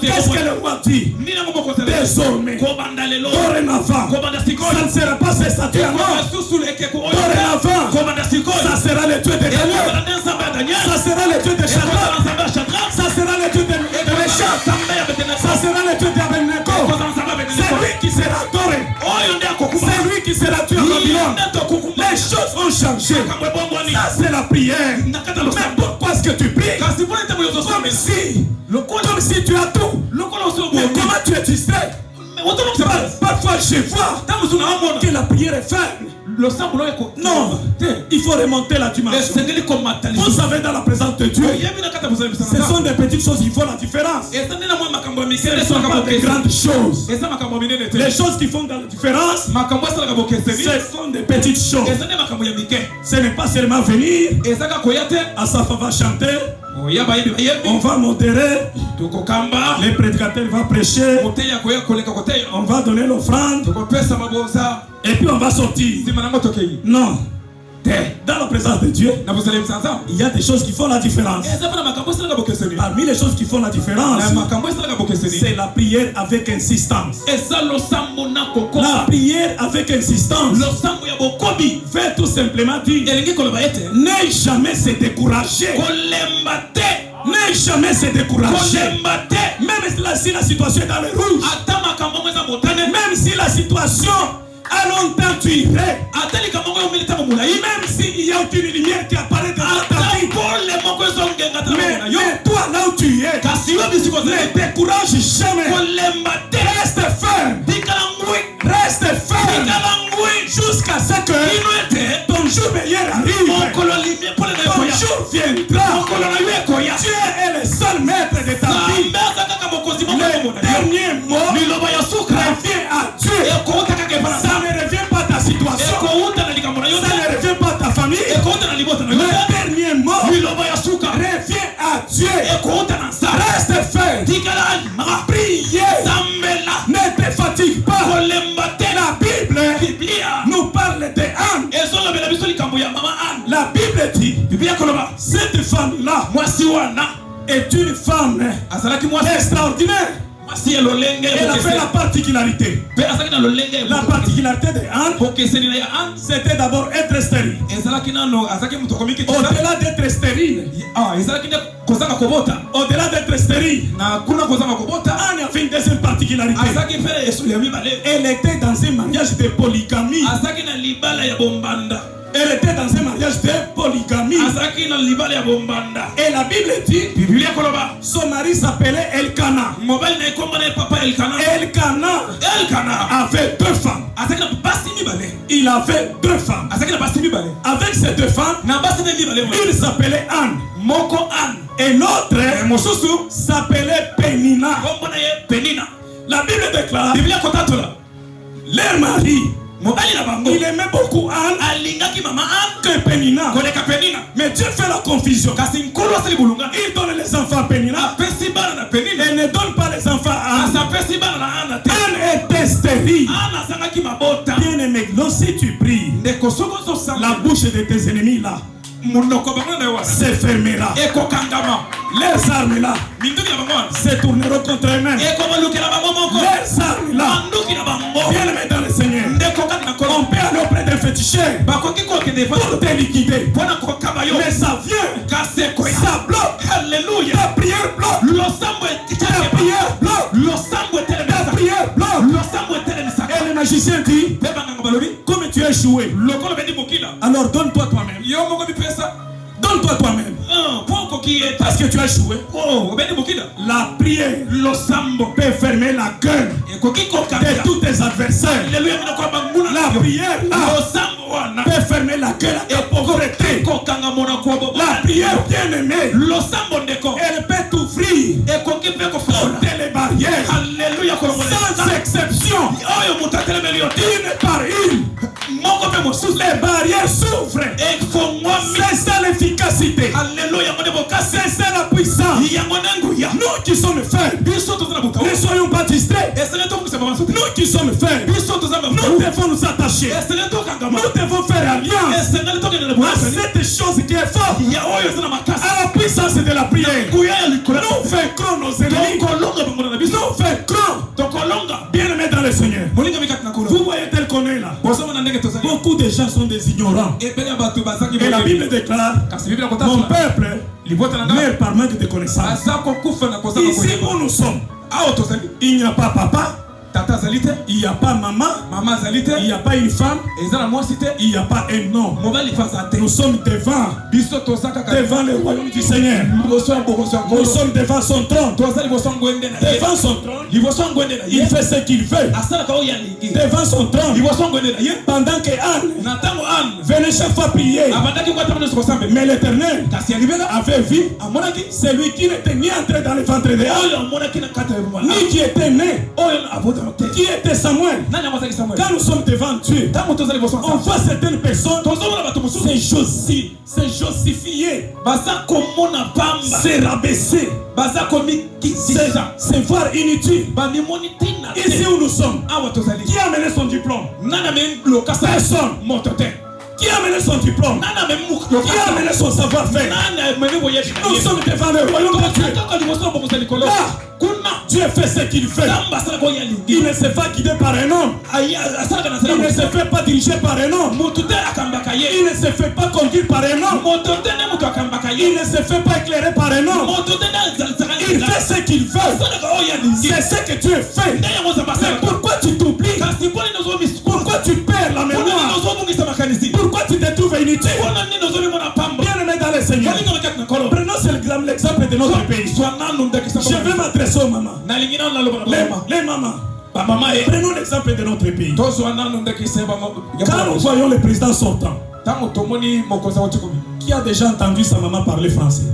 Qu'est-ce que le roi dit? Désormais, dorénavant, ça ne sera pas ces statues à mort. Dorénavant, ça sera le Dieu de Daniel. Ça sera le Dieu de Shadrach. Ça sera le Dieu de Meshach. Ça sera le Dieu d'Abednego. C'est lui qui sera adoré. C'est lui qui sera tué en Babylone. Les choses ont changé. Ça c'est la prière. Mais pourquoi est-ce que tu pries? Comme si tu as tout. Mais comment tu es distrait? Parfois je vois que la prière est faible. Non, il faut remonter la dimension. Vous savez, dans la présence de Dieu, ce sont des petites choses qui font la différence. Ce ne sont pas des grandes choses. Les choses qui font la différence, ce sont des petites choses. Ce n'est pas seulement venir, Asaph va chanter, on va modérer, les prédicateurs vont prêcher, on va donner l'offrande, et puis on va sortir. Non. Dans la présence de Dieu, il y a des choses qui font la différence. Parmi les choses qui font la différence, c'est la prière avec insistance. La prière avec insistance veut tout simplement dire ne jamais se décourager. Ne jamais se décourager. Même si la situation est dans le rouge, même si la situation à longtemps tu irais, même s'il y a aucune lumière qui apparaît dans ta vie, mais toi là où tu es, ne décourage jamais. Reste ferme. Reste ferme jusqu'à ce que ton jour meilleur arrive. Ton jour viendra. Dieu est le seul maître de ta vie. Le dernier mot revient à Dieu. Ça ne revient pas à ta situation. Ça ne revient pas à ta famille. Le dernier mot revient à Dieu. Reste ferme. Priez. Ne te fatigue pas. La Bible nous parle de Anne. La Bible dit, cette femme-là est une femme extraordinaire. Elle avait la particularité. La particularité de Anne, c'était d'abord être stérile. Au-delà d'être stérile, au-delà d'être stérile, Anne avait une deuxième particularité. Elle était dans un mariage de polygamie. Elle était dans un mariage de polygamie. Et la Bible dit, son mari s'appelait Elkana. Elkana avait deux femmes. Il avait deux femmes. Avec ces deux femmes, il s'appelait Anne. Et l'autre s'appelait Pénina. La Bible déclare, leur mari, il aimait beaucoup Anne que Pénina. Mais Dieu fait la confusion. Il donne les enfants à Pénina et ne donne pas les enfants à Anne. Anne était stérile. Bien aimé, si tu pries, la bouche de tes ennemis là se fermera. Les armes là se tourneront contre eux-mêmes. Les armes là, bien aimé dans le Seigneur, on peut aller auprès d'un féticheur pour te liquider. Mais ça vient, ça bloque. Alléluia. Ta prière bloque. Ta prière bloque. Ta prière bloque. Et le magicien dit, comme tu as échoué, alors donne-toi toi-même. Donne-toi toi-même. Parce que tu as échoué. La prière peut fermer la gueule de tous tes adversaires. La prière peut fermer la gueule à ta pauvreté. La prière bien aimée, elle peut t'ouvrir toutes les barrières. Sans exception. Une par une. Les barrières s'ouvrent. C'est ça l'efficacité. C'est ça la puissance. Nous qui sommes faibles, ne soyons pas distraits. Nous qui sommes faibles, nous devons nous attacher. Nous devons faire alliance à cette chose qui est forte, à la puissance de la prière. Nous vaincrons nos ennemis. Nous vaincrons. Bien aimé dans le Seigneur. Vous voyez tel qu'on est là. Beaucoup de gens sont des ignorants. Et la Bible déclare, mon peuple meurt par manque de connaissance. Ici où nous sommes, il n'y a pas papa, il n'y a pas maman, il n'y a pas une femme, il n'y a pas un homme. Nous sommes devant le royaume du Seigneur. Nous sommes devant son trône. Devant son trône, il fait ce qu'il veut. Devant son trône, pendant que Anne venait chaque fois prier, mais l'Éternel avait vu celui qui n'était ni entré dans le ventre de Anne, ni qui était né. Qui était Samuel? Quand nous sommes devant Dieu, on voit certaines personnes se josifier, se rabaisser, se voir inutile. Ici où nous sommes, qui a amené son diplôme? Personne. Qui a amené son diplôme? Qui a amené son savoir-faire? Nous sommes devant le royaume de Dieu. Là, Dieu fait ce qu'il fait. Il ne se fait guider par un homme. Il ne se fait pas diriger par un homme. Il ne se fait pas conduire par un homme. Il ne se fait pas éclairer par un homme. Il fait ce qu'il veut. C'est ce que Dieu fait. Mais pourquoi tu t'oublies? Pourquoi tu perds la mémoire? Pourquoi tu te trouves inutile? Bien aimé dans le Seigneur, prenons l'exemple de notre pays. Je vais m'adresser aux mamans. Les mamans. Prenons l'exemple de notre pays. Quand nous voyons le président sortant, qui a déjà entendu sa maman parler français?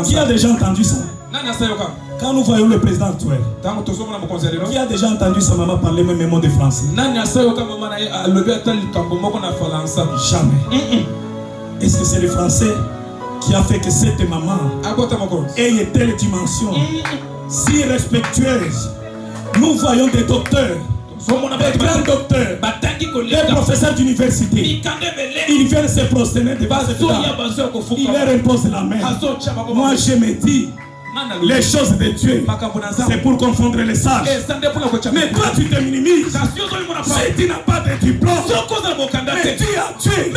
Qui a déjà entendu ça? Quand nous voyons le président actuel, qui a déjà entendu sa maman parler même un mot de français? Jamais. Est-ce que c'est le français qui a fait que cette maman ait telle dimension si respectueuse? Nous voyons des docteurs, des grands docteurs, des professeurs d'université. Ils viennent se prosterner devant cette dame. Ils leur imposent la main. Moi je me dis, Les choses de Dieu, c'est pour confondre les sages. Mais toi, tu te minimises. Si tu n'as pas de diplôme, mais tu as tué.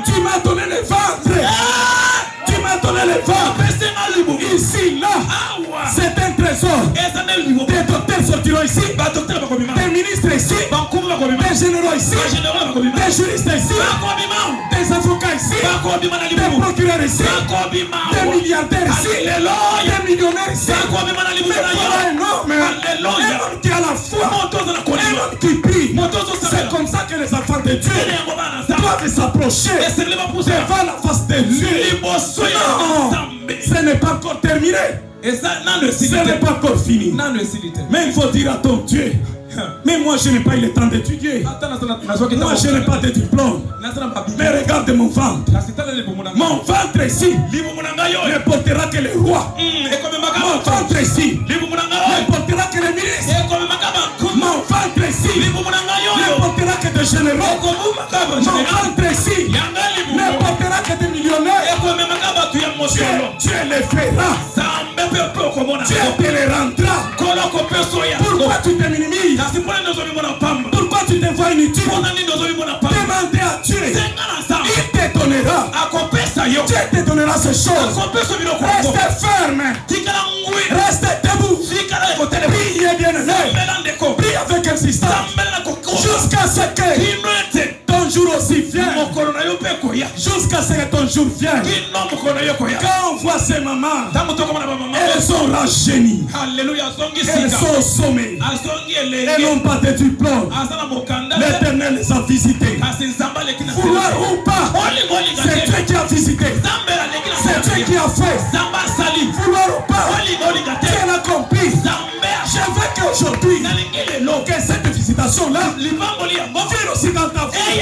Tu m'as donné le ventre. Tu m'as donné le ventre. Ici, là, c'est un trésor. Des docteurs sortiront ici. Des ministres ici. Des généraux ici. Des juristes ici. Des avocats ici. Des procureurs ici. Des milliardaires ici. Des millionnaires ici. Mais voilà un homme. Un homme qui a la foi. Un homme qui prie. C'est comme ça que les enfants de Dieu doivent s'approcher devant la face de Dieu. Non, ce n'est pas encore terminé. Ce n'est pas encore fini. Mais il faut dire à ton Dieu, mais moi je n'ai pas eu le temps d'étudier. Moi je n'ai pas de diplôme. Mais regarde mon ventre. Mon ventre ici ne portera que le roi. Mon ventre ici ne portera que les ministres. Mon ventre ici ne portera que des généraux. Mon ventre ici ne portera que des millionnaires. Dieu le fera. Dieu te le rendra. Pourquoi tu te minimises? Pourquoi tu te vois inutile? Demandez à Dieu. Il te donnera. Dieu te donnera ces choses. Restez ferme. Restez debout. Priez bien aimé. Priez avec insistance. Jusqu'à ce que ton jour aussi vienne. Jusqu'à ce que ton jour vienne. Quand on voit ces mamans, elles sont rajeunies. Elles sont au sommet. Elles n'ont pas de diplôme. L'Éternel les a visitées. Vouloir ou pas, c'est Dieu qui a visité. C'est Dieu qui a fait. Vouloir ou pas, Dieu l'a accompli. Je veux qu'aujourd'hui, que cette visitation-là vienne aussi dans ta vie.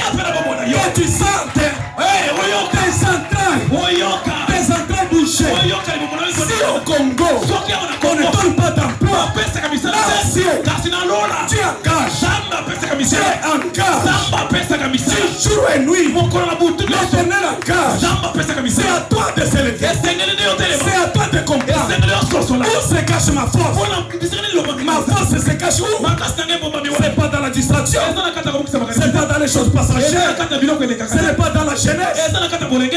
Que tu sentes tes entrailles bouchées. Si au Congo, on ne donne pas d'emploi, tu engages. Tu engages. Tu jour et nuit. L'Éternel engage. C'est à toi de se lever. C'est à toi de comprendre. Où se cache ma force? Ma force se cache où? C'est pas dans la distraction. C'est pas dans les choses passagères. Ce n'est pas dans la jeunesse.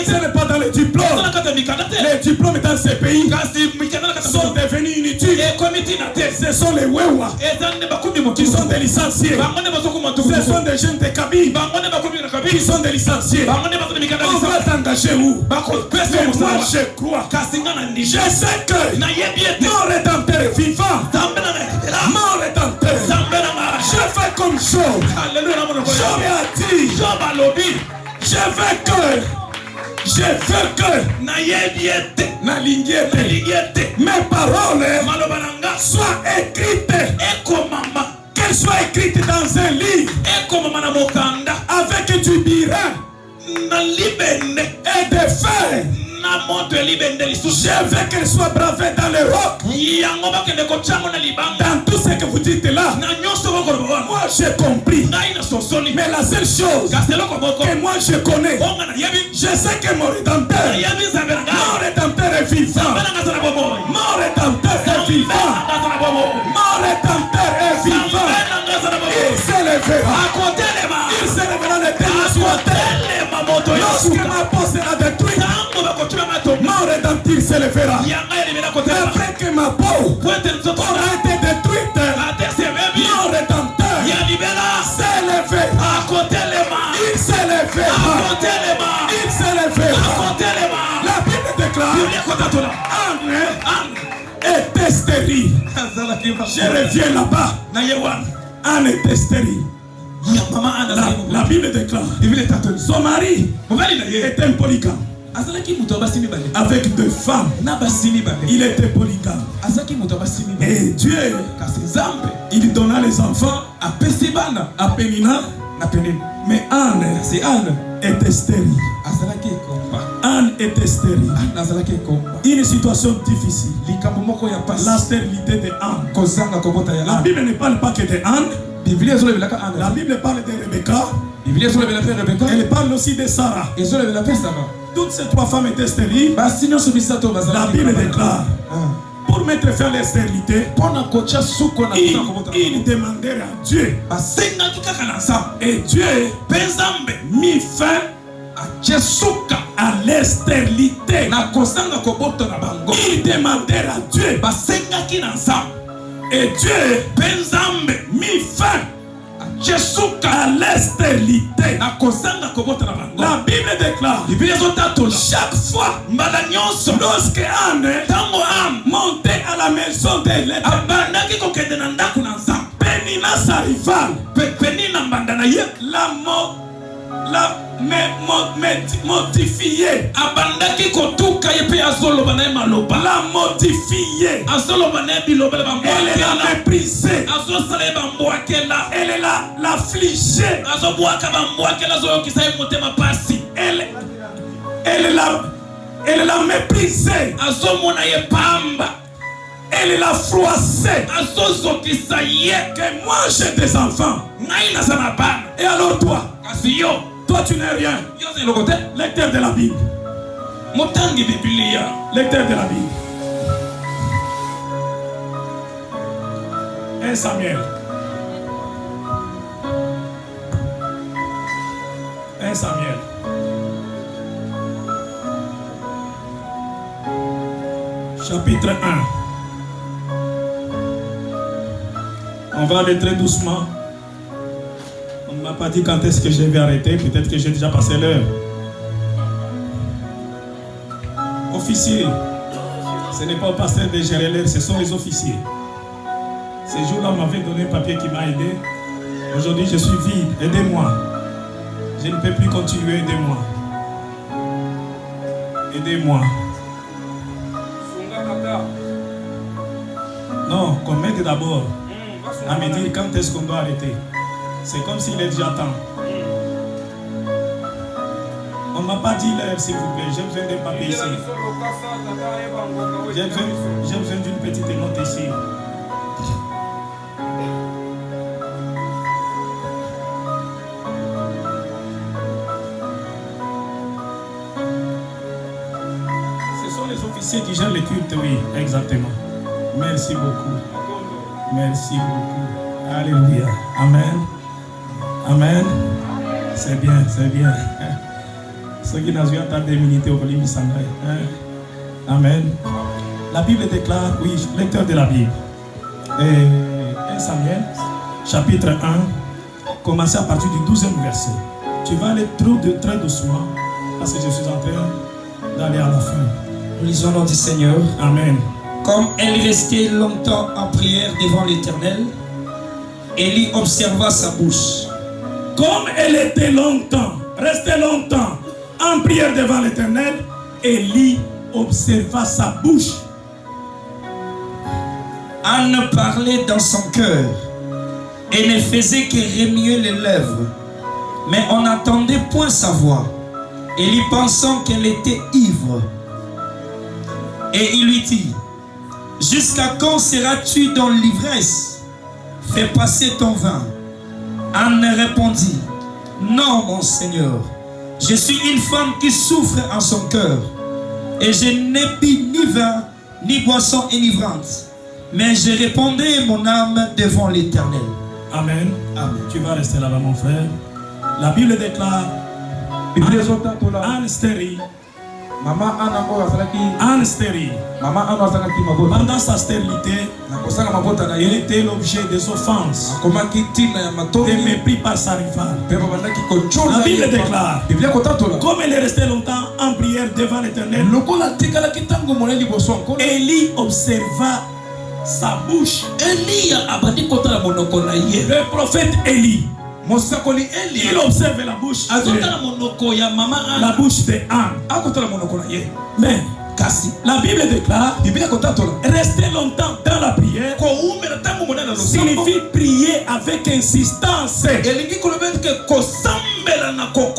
Ce n'est pas dans les diplômes. Les diplômes dans ces pays sont devenus inutiles. Ce sont les Wewa qui sont des licenciés. Ce sont des jeunes de cabine qui sont des licenciés. On va t'engager où? Mais moi je crois. Je sais que mon Rédempteur est vivant. Mon Rédempteur. Je fais comme Job. Job a dit. Je veux que mes paroles soient écrites. Qu'elles soient écrites dans un livre avec du birin et des feuilles. Je veux qu'elle soit bravée dans les rocs. Dans tout ce que vous dites là, moi j'ai compris. Mais la seule chose que moi je connais, je sais que mon Rédempteur est vivant. Mon Rédempteur est vivant. Mon Rédempteur est vivant. Il se lèvera. Il se lèvera le dernier soir. Lorsque ma peau sera détruite, mon Rédempteur se lèvera. Après que ma peau aura été détruite, mon Rédempteur s'est levé. Il s'est levé. Il s'est levé. La Bible déclare Anne était stérile. Je reviens là-bas. Anne était stérile. La Bible déclare son mari était un polygame. Avec deux femmes, il était polygame. Et Dieu, il donna les enfants à Pénina. Mais Anne était stérile. Anne était stérile. Une situation difficile. La stérilité de Anne. La Bible ne parle pas que de Anne. La Bible parle de Rebecca. Elle parle aussi de Sarah. Toutes ces trois femmes étaient stériles. La Bible déclare, mettre fin à la stérilité, ils demandèrent à Dieu. Et Dieu mit fin à la stérilité. Ils demandèrent à Dieu. Et Dieu mit fin à la stérilité. La Bible déclare chaque fois lorsque Anne montait à la maison de l'Éternel, Pénina sa rivale, la modifiée, la modifiée, elle l'a méprisée, elle l'a fligée, elle l'a méprisée, elle l'a froissée. Que moi j'ai des enfants. Et alors toi tu n'es rien. Lecteur de la Bible. Lecteur de la Bible. 1 Samuel. 1 Samuel. Chapitre 1. On va aller très doucement. On ne m'a pas dit quand est-ce que je vais arrêter. Peut-être que j'ai déjà passé l'heure. Officiers. Ce n'est pas au pasteur de gérer l'heure, ce sont les officiers. Ces jours-là, on m'avait donné un papier qui m'a aidé. Aujourd'hui, je suis vide. Aidez-moi. Je ne peux plus continuer. Aidez-moi. Aidez-moi. Non, qu'on m'aide d'abord à me dire quand est-ce qu'on doit arrêter. C'est comme s'il est déjà temps. On ne m'a pas dit l'heure, s'il vous plaît. J'ai besoin d'un papier ici. J'ai besoin d'une petite note ici. Ce sont les officiers qui gèrent les cultes, oui, exactement. Merci beaucoup. Merci beaucoup. Alléluia. Amen. Amen. C'est bien, c'est bien. Ceux qui n'ont pas d'immunité au Bolivie sangré. Amen. La Bible déclare, oui, lecteur de la Bible. 1 Samuel, chapitre 1, commencez à partir du 12e verset. Tu vas aller très doucement, parce que je suis en train d'aller à la fin.
Nous lisons le nom du Seigneur.
Amen.
Comme elle restait longtemps en prière devant l'Éternel, Élie observa sa bouche.
Comme elle était restée longtemps en prière devant l'Éternel, Élie observa sa bouche.
Anne parlait dans son cœur et ne faisait que remuer les lèvres, mais on n'entendait point sa voix. Élie pensant qu'elle était ivre, et il lui dit: jusqu'à quand seras-tu dans l'ivresse? Fais passer ton vin. Anne répondit: non, mon Seigneur, je suis une femme qui souffre en son cœur, et je n'ai bu ni vin, ni boisson enivrante, mais je répandais mon âme devant l'Éternel.
Amen. Amen. Tu vas rester là-bas, mon frère. La Bible déclare Anne stérile. Anne stérile. Pendant sa stérilité, elle était l'objet des offenses, des mépris par sa rivale. La Bible déclare, comme elle est restée longtemps en prière devant l'Éternel, Élie observa sa bouche. Le prophète Élie, il observe la bouche de Anne. Mais la Bible déclare rester longtemps dans la prière signifie prier avec insistance.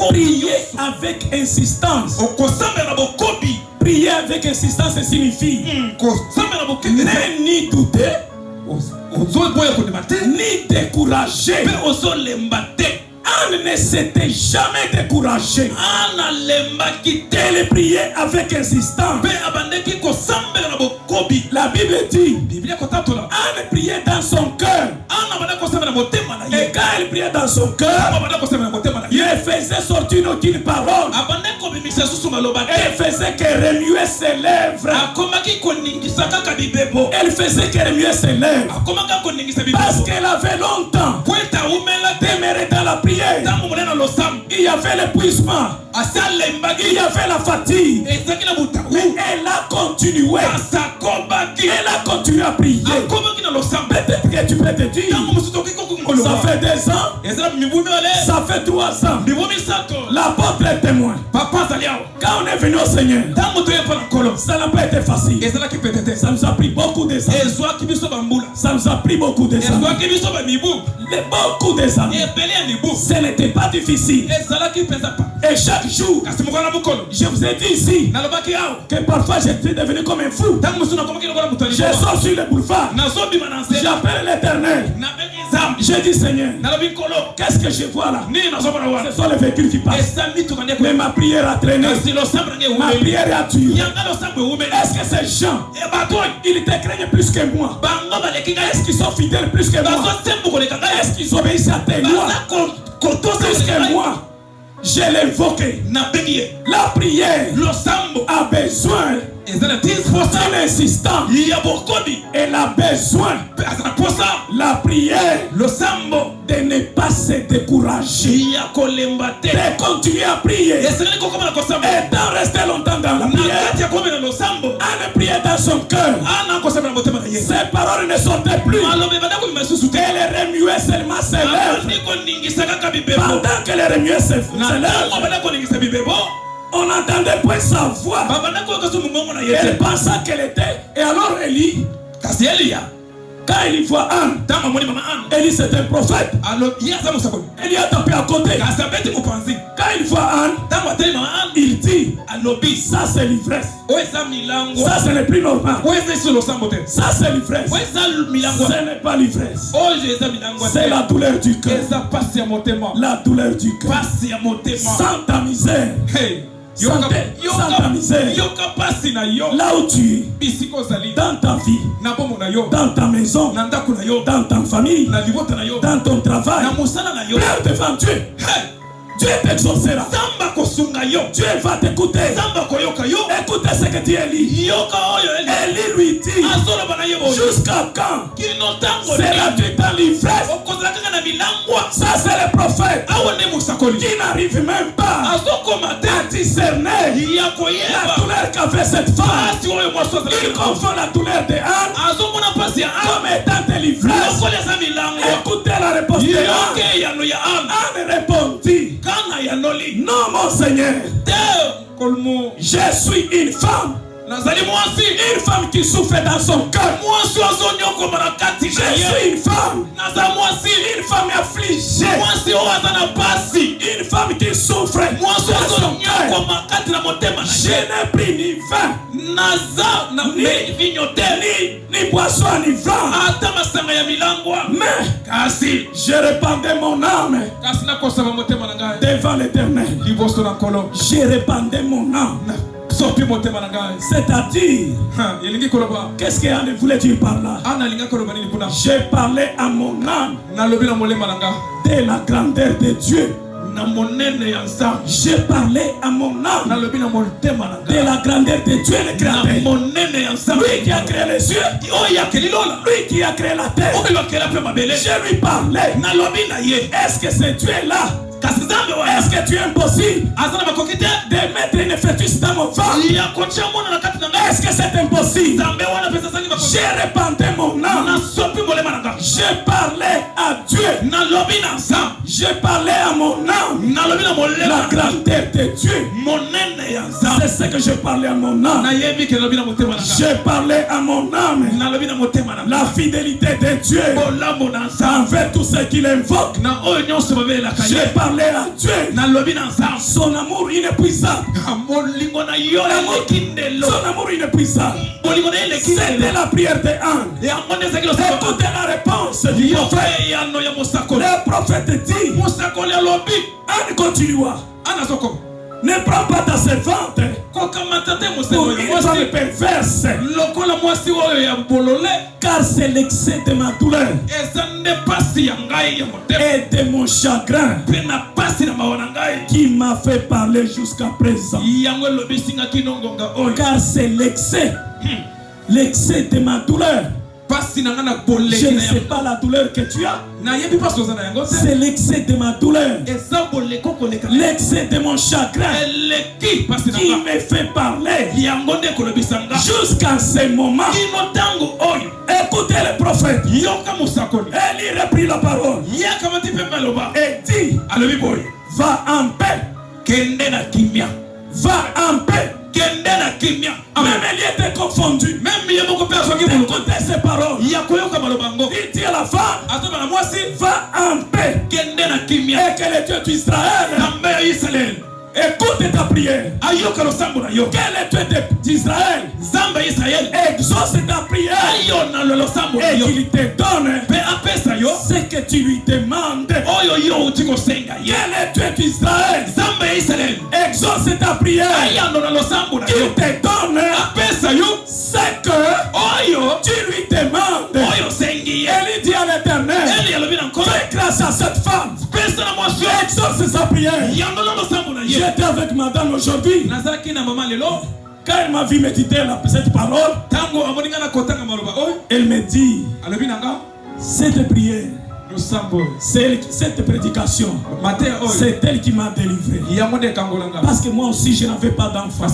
Prier avec insistance. Prier avec insistance signifie ne ni douter, ni décourager. Anne ne s'était jamais découragée. Elle priait avec insistance. La Bible dit, Anne priait dans son cœur. Et quand elle priait dans son cœur, il faisait sortir aucune parole. Elle faisait qu'elle remuait ses lèvres. Elle faisait qu'elle remuait ses lèvres. Parce qu'elle avait longtemps demeuré dans la prière. Il y avait l'épuisement. Il y avait la fatigue. Mais elle a continué. Elle a continué à prier. Peut-être que tu peux te dire, ça fait 2 ans, ça fait 3 ans. L'apôtre est témoin. Quand on est venu au Seigneur, ça n'a pas été facile. Ça nous a pris beaucoup de temps. Ça nous a pris beaucoup de temps. Beaucoup de années. Ce n'était pas difficile. Et chaque jour, je vous ai dit ici que parfois j'étais devenu comme un fou. Je sors sur le boulevard, j'appelle l'Éternel. Je dis Seigneur, qu'est-ce que je vois là? Ce sont les véhicules qui passent. Mais ma prière a traîné. Ma prière a tué. Est-ce que ces gens, ils te craignent plus que moi? Est-ce qu'ils sont fidèles plus que moi? Est-ce qu'ils obéissent à tes lois plus que moi? Je l'ai évoqué. La prière a besoin d'une insistance. Elle a besoin, la prière, de ne pas se décourager, de continuer à prier. Et d'en rester longtemps dans la prière, Anne priait dans son cœur. Ses paroles ne sortaient plus. Elle remuait seulement ses lèvres. Pendant qu'elle remuait ses lèvres, on n'entendait point sa voix. Elle pensa qu'elle était. Et alors Élie, quand il voit Anne, Élie c'est un prophète. Élie a tapé à côté. Quand il voit Anne, il dit, ça c'est l'ivresse. Ça ce n'est plus normal. Ça c'est l'ivresse. Ce n'est pas l'ivresse. C'est la douleur du cœur. La douleur du cœur. Sans ta misère. Sans ta misère. Là où tu es, dans ta vie, dans ta maison, dans ta famille, dans ton travail, pleure devant Dieu. Dieu t'exaucera. Dieu va t'écouter. Écoutez ce que dit Élie. Élie lui dit, jusqu'à quand seras-tu dans l'ivresse? Ça c'est le prophète qui n'arrive même pas à discerner la douleur qu'avait cette femme. Il confond la douleur de Anne comme étant de l'ivresse. Écoutez la réponse de Anne. Anne répondit, non mon Seigneur, je suis une femme. Une femme qui souffre dans son cœur. Je suis une femme. Une femme affligée. Une femme qui souffre dans son cœur. Je n'ai pris ni vin, ni boisson enivrante. Mais je répandais mon âme devant l'Éternel. Je répandais mon âme. C'est-à-dire, qu'est-ce que Anne voulait dire par là? J'ai parlé à mon âme de la grandeur de Dieu. J'ai parlé à mon âme de la grandeur de Dieu, le créateur. Lui qui a créé les yeux, lui qui a créé la terre. Je lui parlais. Est-ce que ce Dieu est là? Est-ce que tu es impossible de mettre une fœtus dans mon ventre? Est-ce que c'est impossible? J'ai répandu mon âme. Je parlais à Dieu. Je parlais à mon âme la grandeur de Dieu. Je sais que je parlais à mon âme. J'ai parlé à mon âme. La fidélité de Dieu envers tous ceux qui l'invoquent. J'ai parlé à Dieu. Son amour inépuisable. Son amour inépuisable. C'était la prière de Anne. Écoutez la réponse du prophète. Le prophète dit, Anne continua. Ne prends pas ta servante pour une femme perverse, car c'est l'excès de ma douleur et de mon chagrin qui m'a fait parler jusqu'à présent. Car c'est l'excès de ma douleur. Je ne sais pas la douleur que tu as. C'est l'excès de ma douleur, l'excès de mon chagrin qui me fait parler jusqu'à ce moment. Écoutez le prophète. Élie reprit la parole et dit, va en paix. Va en paix. Même Élie était confondu. Écoutez ces paroles. Il dit à la femme, va en paix. Et que le Dieu d'Israël écoute ta prière. Quel est Dieu d'Israël? Exauce ta prière. Et qu'il te donne ce que tu lui demandes. Quel est Dieu d'Israël? Exauce ta prière. Qu'il te donne ce que tu lui demandes. Elle dit à l'Éternel, fais grâce à cette femme. Exauce sa prière. J'étais avec madame aujourd'hui. Quand elle m'a vu méditer cette parole, elle me dit, cette prière, cette prédication, c'est elle qui m'a délivré. Parce que moi aussi je n'avais pas d'enfant.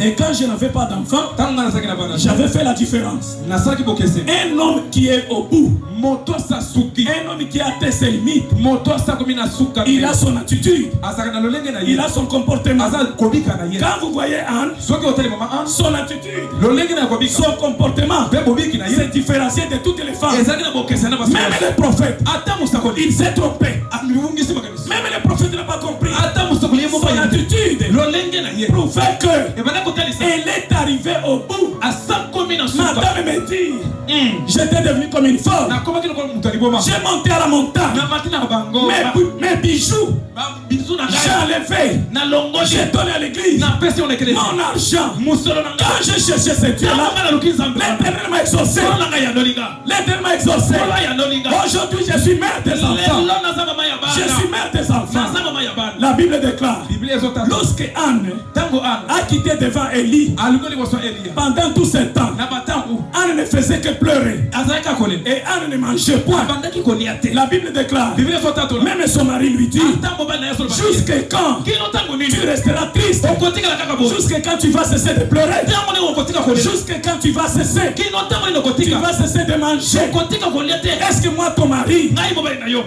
Et quand je n'avais pas d'enfant, j'avais fait la différence. Un homme qui est au bout, un homme qui a atteint ses limites, il a son attitude, il a son comportement. Quand vous voyez Anne, son attitude, son comportement c'est différencié de toutes les femmes. Même le prophèt, il s'est trompé. Même le prophète n'a pas compris. Son attitude prouvait qu'elle est arrivée au bout. Madame me dit, j'étais devenu comme une folle. J'ai monté à la montagne. Mes bijoux, j'ai enlevé. J'ai donné à l'église mon argent. Quand j'ai cherché ce Dieu-là, l'Éternel m'a exaucé. L'Éternel m'a exaucé. Aujourd'hui, je suis mère des enfants. Je suis mère des enfants. La Bible déclare, lorsque Anne a quitté devant Élie, pendant tout ce temps, Anne ne faisait que pleurer. Et Anne ne mangeait point. La Bible déclare, même son mari lui dit, jusqu'à quand tu resteras triste? Jusqu'à quand tu vas cesser de pleurer? Jusqu'à quand tu vas cesser? Tu vas cesser de manger? Est-ce que moi, ton mari,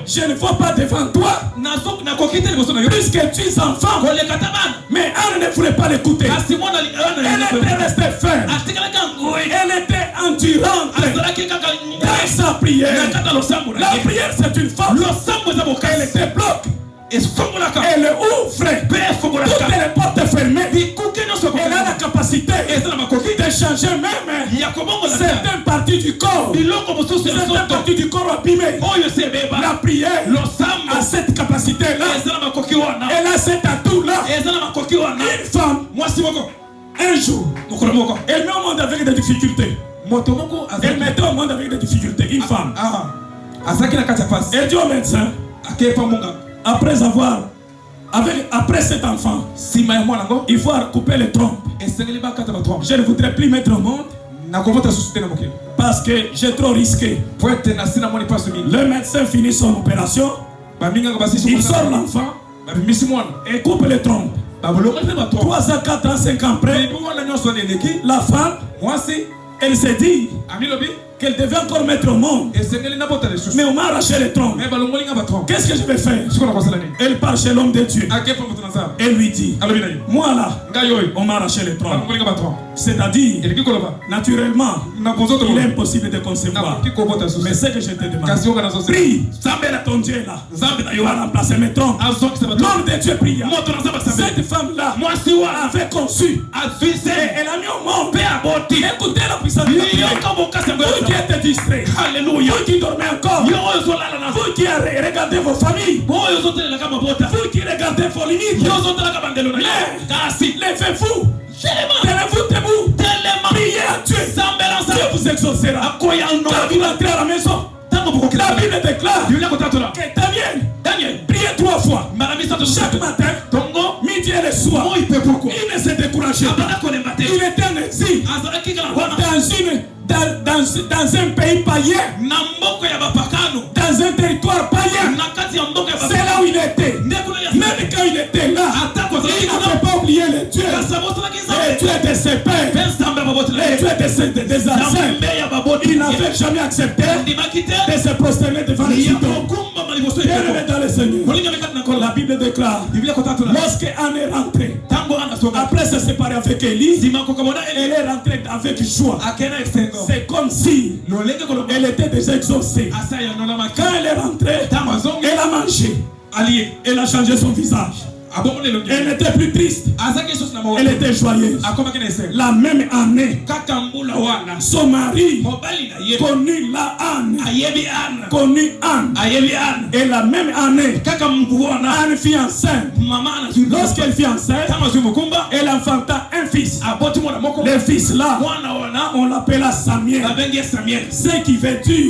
je ne vois pas devant toi, puisque tu es enfant? Mais Anne ne voulait pas l'écouter. Elle était restée ferme. Elle était endurante dans sa prière. La prière, c'est une force. Elle te bloque. Elle ouvre toutes les portes fermées. Elle a la capacité de changer même certaines parties du corps. Certaines parties du corps abîmées. La prière a cette capacité-là. Elle a cet atout-là. Une femme, un jour, elle met au monde avec des difficultés. Elle mettait au monde avec des difficultés. Une femme. Elle dit au médecin, après cet enfant, il faut couper les trompes. Je ne voudrais plus mettre au monde parce que j'ai trop risqué. Le médecin finit son opération. Il sort l'enfant et coupe les trompes. 3 ans, 4 ans, 5 ans après, la femme, elle s'est dit, qu'elle devait encore mettre au monde. Mais on m'a arraché les troncs. Qu'est-ce que je vais faire? Elle part chez l'homme de Dieu. Elle lui dit, moi là, on m'a arraché les troncs. C'est-à-dire, naturellement, il est impossible de concevoir. Mais c'est que je te demande, prie, Zambela ton Dieu là, il va remplacer mes troncs. L'homme de Dieu pria. Cette femme-là avait conçu, elle a mis au monde. Écoutez la puissance de Dieu. Vous qui êtes distrait, alléluia, vous qui dormez encore, vous qui regardez vos familles, vous qui regardez vos limites, levez-vous, tenez-vous debout, priez à Dieu, Dieu vous exaucera. Quand vous entrez à la maison, la Bible déclare que Daniel priait 3 fois chaque matin, midi et le soir. Il ne s'est découragé pas. Il était en exil dans un pays païen, dans un territoire païen. C'est là où il était. Même quand il était là, il n'avait pas oublié les dieux. Les dieux de ses pères, les dieux des ancêtres. Il n'avait jamais accepté de se prosterner devant les idoles. Bien-aimé dans le Seigneur, la Bible déclare, lorsque Anne est rentrée, après se séparer avec Élie, elle est rentrée avec joie. C'est comme si elle était déjà exaucée. Quand elle est rentrée, elle a mangé. Elle a changé son visage. Elle n'était plus triste. Elle était joyeuse. La même année, son mari connut la Anne. Connut Anne. Et la même année, Anne fut enceinte. Lorsqu'elle fut enceinte, elle enfanta un fils. Le fils là, on l'appela Samuel. Ce qui veut dire,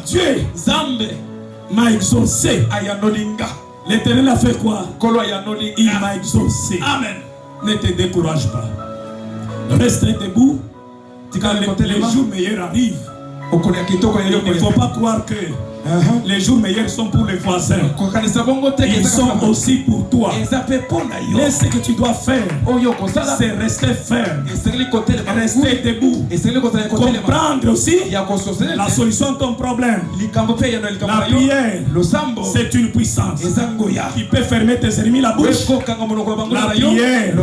Dieu m'a exaucé. L'Éternel a fait quoi? Il m'a exaucé. Amen. Ne te décourage pas. Reste debout. Quand les jours meilleurs arrivent, il ne faut pas croire que les jours meilleurs sont pour les voisins. Ils sont aussi pour toi. Mais ce que tu dois faire, c'est rester ferme, rester debout, comprendre aussi la solution de ton problème. La prière, c'est une puissance qui peut fermer tes ennemis la bouche. La prière,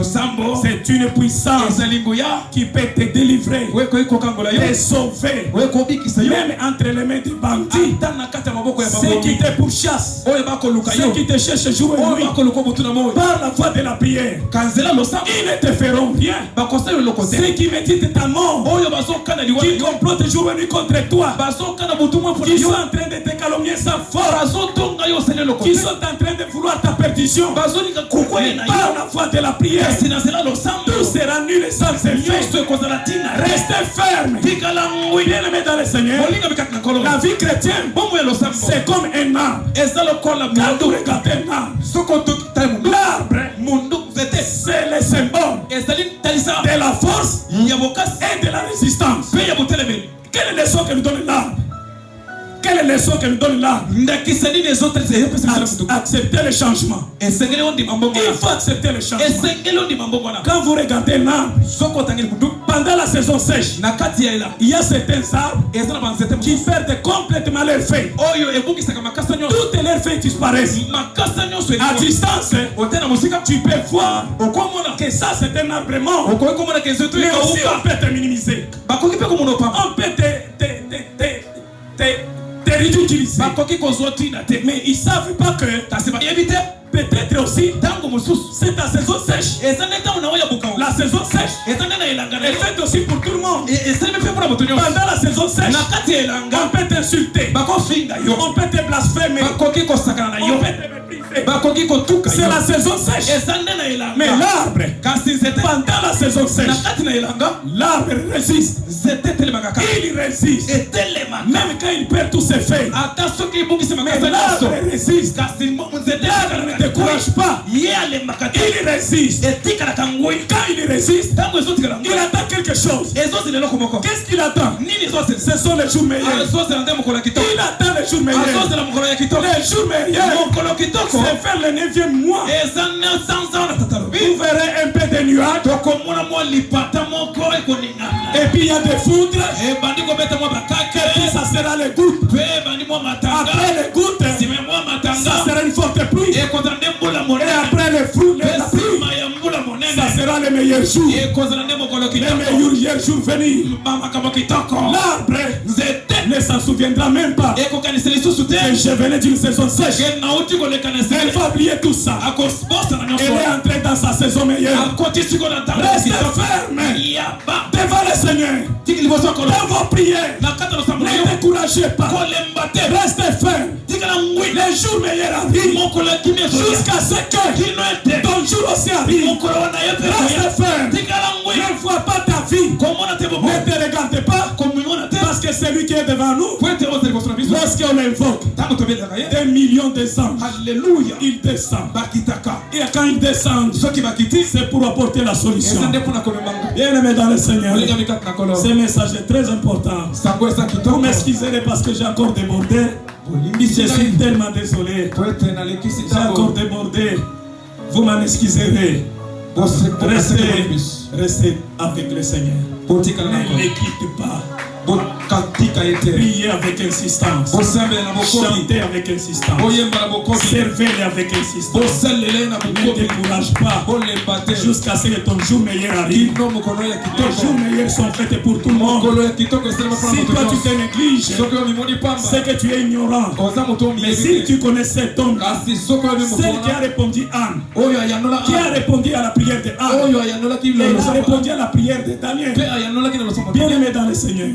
c'est une puissance qui peut te délivrer, te sauver, même entre les mains des bandits. Ceux qui te pourchassent, ceux qui te cherchent jour et nuit, par la voie de la prière, ils ne te feront rien. Ceux qui méditent ta mort, qui complotent jour et nuit contre toi, qui sont en train de te calomnier sans force, qui sont en train de vouloir ta perdition, par la voie de la prière, tout sera nul et sans effet. Restez ferme. Bien-aimé dans le Seigneur, la vie chrétienne, c'est comme un arbre. Quand vous regardez un arbre, l'arbre, c'est le symbole de la force et de la résistance. Quelle est leçon que nous donne l'arbre? Quelle est la leçon que nous donne l'arbre? Accepter le changement. Il faut accepter le changement. Quand vous regardez l'arbre, pendant la saison sèche, il y a certains arbres qui perdent complètement leurs feuilles. Toutes leurs feuilles disparaissent. À distance, tu peux voir que ça c'est un arbre mort. Mais aussi on peut te minimiser. On peut te ridiculiser. Mais ils ne savent pas que peut-être aussi c'est ta saison sèche. La saison sèche est faite aussi pour tout le monde. Pendant la saison sèche, on peut t'insulter, on peut te blasphémer, on peut te mépriser. C'est la saison sèche. Mais l'arbre, pendant la saison sèche, l'arbre résiste. Il résiste. Même quand il perd tous ses feuilles, mais l'arbre résiste. L'arbre ne te court décourage pas. Il résiste. Quand il résiste, il attend quelque chose. Qu'est-ce qu'il attend? Ce sont les jours meilleurs. Il attend les jours meilleurs. Les jours meilleurs, c'est faire le 9e mois. Vous verrez un peu de nuages. Et puis il y a des foudres. Et puis ça sera les gouttes. Après les gouttes, ça sera une forte pluie. Et après les fruits, la pluie, ça sera les meilleurs jours. Les meilleurs jours venir. L'arbre ne s'en souviendra même pas. Et je venais d'une saison sèche. Elle va oublier tout ça. Elle est entrée dans sa saison meilleure. Restez ferme devant le Seigneur. Dans vos prières, ne découragez pas. Restez ferme. Les jours meilleurs arrivent jusqu'à ce que ton jour aussi arrive. Reste ferme. Ne vois pas ta vie. Ne te regarde pas. Parce que c'est lui qui est devant nous. Lorsqu'on l'invoque, des millions de anges. Alléluia. Il descend. Et quand il descend, c'est pour apporter la solution. Bien-aimé dans le Seigneur, ce message est très important. Vous m'excuserez parce que j'ai encore débordé. Je suis tellement désolé. J'ai encore débordé. Vous m'en excuserez. Restez avec le Seigneur. Ne l'équipe pas. Priez avec insistance. Chantez avec insistance. Servez-les avec insistance. Ne décourage pas jusqu'à ce que ton jour meilleur arrive. Tes jours meilleurs sont faits pour tout le monde. Si toi tu te négliges, c'est que tu es ignorant. Mais si tu connais cet homme, celle qui a répondu Anne, qui a répondu à la prière de Anne, et qui a répondu à la prière de Daniel, bien aimé dans le Seigneur.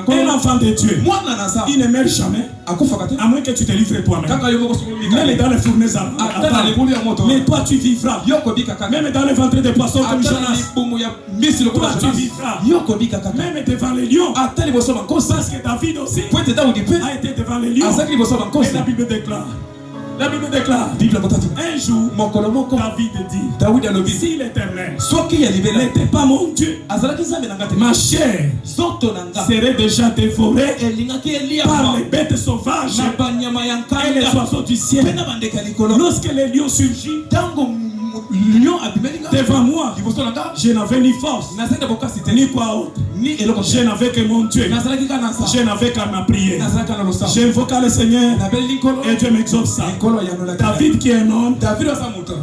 Un enfant de Dieu, il ne meurt jamais, à moins que tu te livres toi-même. Même dans les fournaises à mais toi tu vivras. Même dans les ventres des poissons comme Jonas, toi tu vivras. Même devant les lions, parce que David aussi a été devant les lions. Et la Bible déclare. Un jour, David dit, si l'Éternel n'était pas mon Dieu, ma chair serait déjà dévorée par les bêtes sauvages et les oiseaux du ciel. Lorsque les lions surgissent devant moi, je n'avais ni force, ni quoi autre. Je n'avais que mon Dieu. Je n'avais qu'à ma prière. J'invoqua le Seigneur et Dieu m'exauça. David qui est un homme,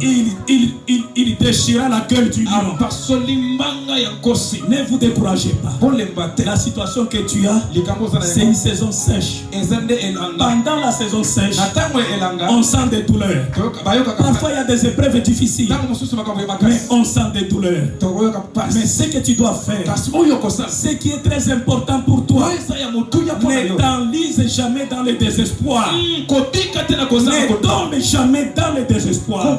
il déchira la gueule du lion. Ne vous découragez pas. La situation que tu as, c'est une saison sèche. Pendant la saison sèche, on sent des douleurs. Parfois il y a des épreuves difficiles, mais on sent des douleurs. Mais ce que tu dois faire, ce qui est très important pour toi, ne t'enlise jamais dans le désespoir. Ne tombe jamais dans le désespoir.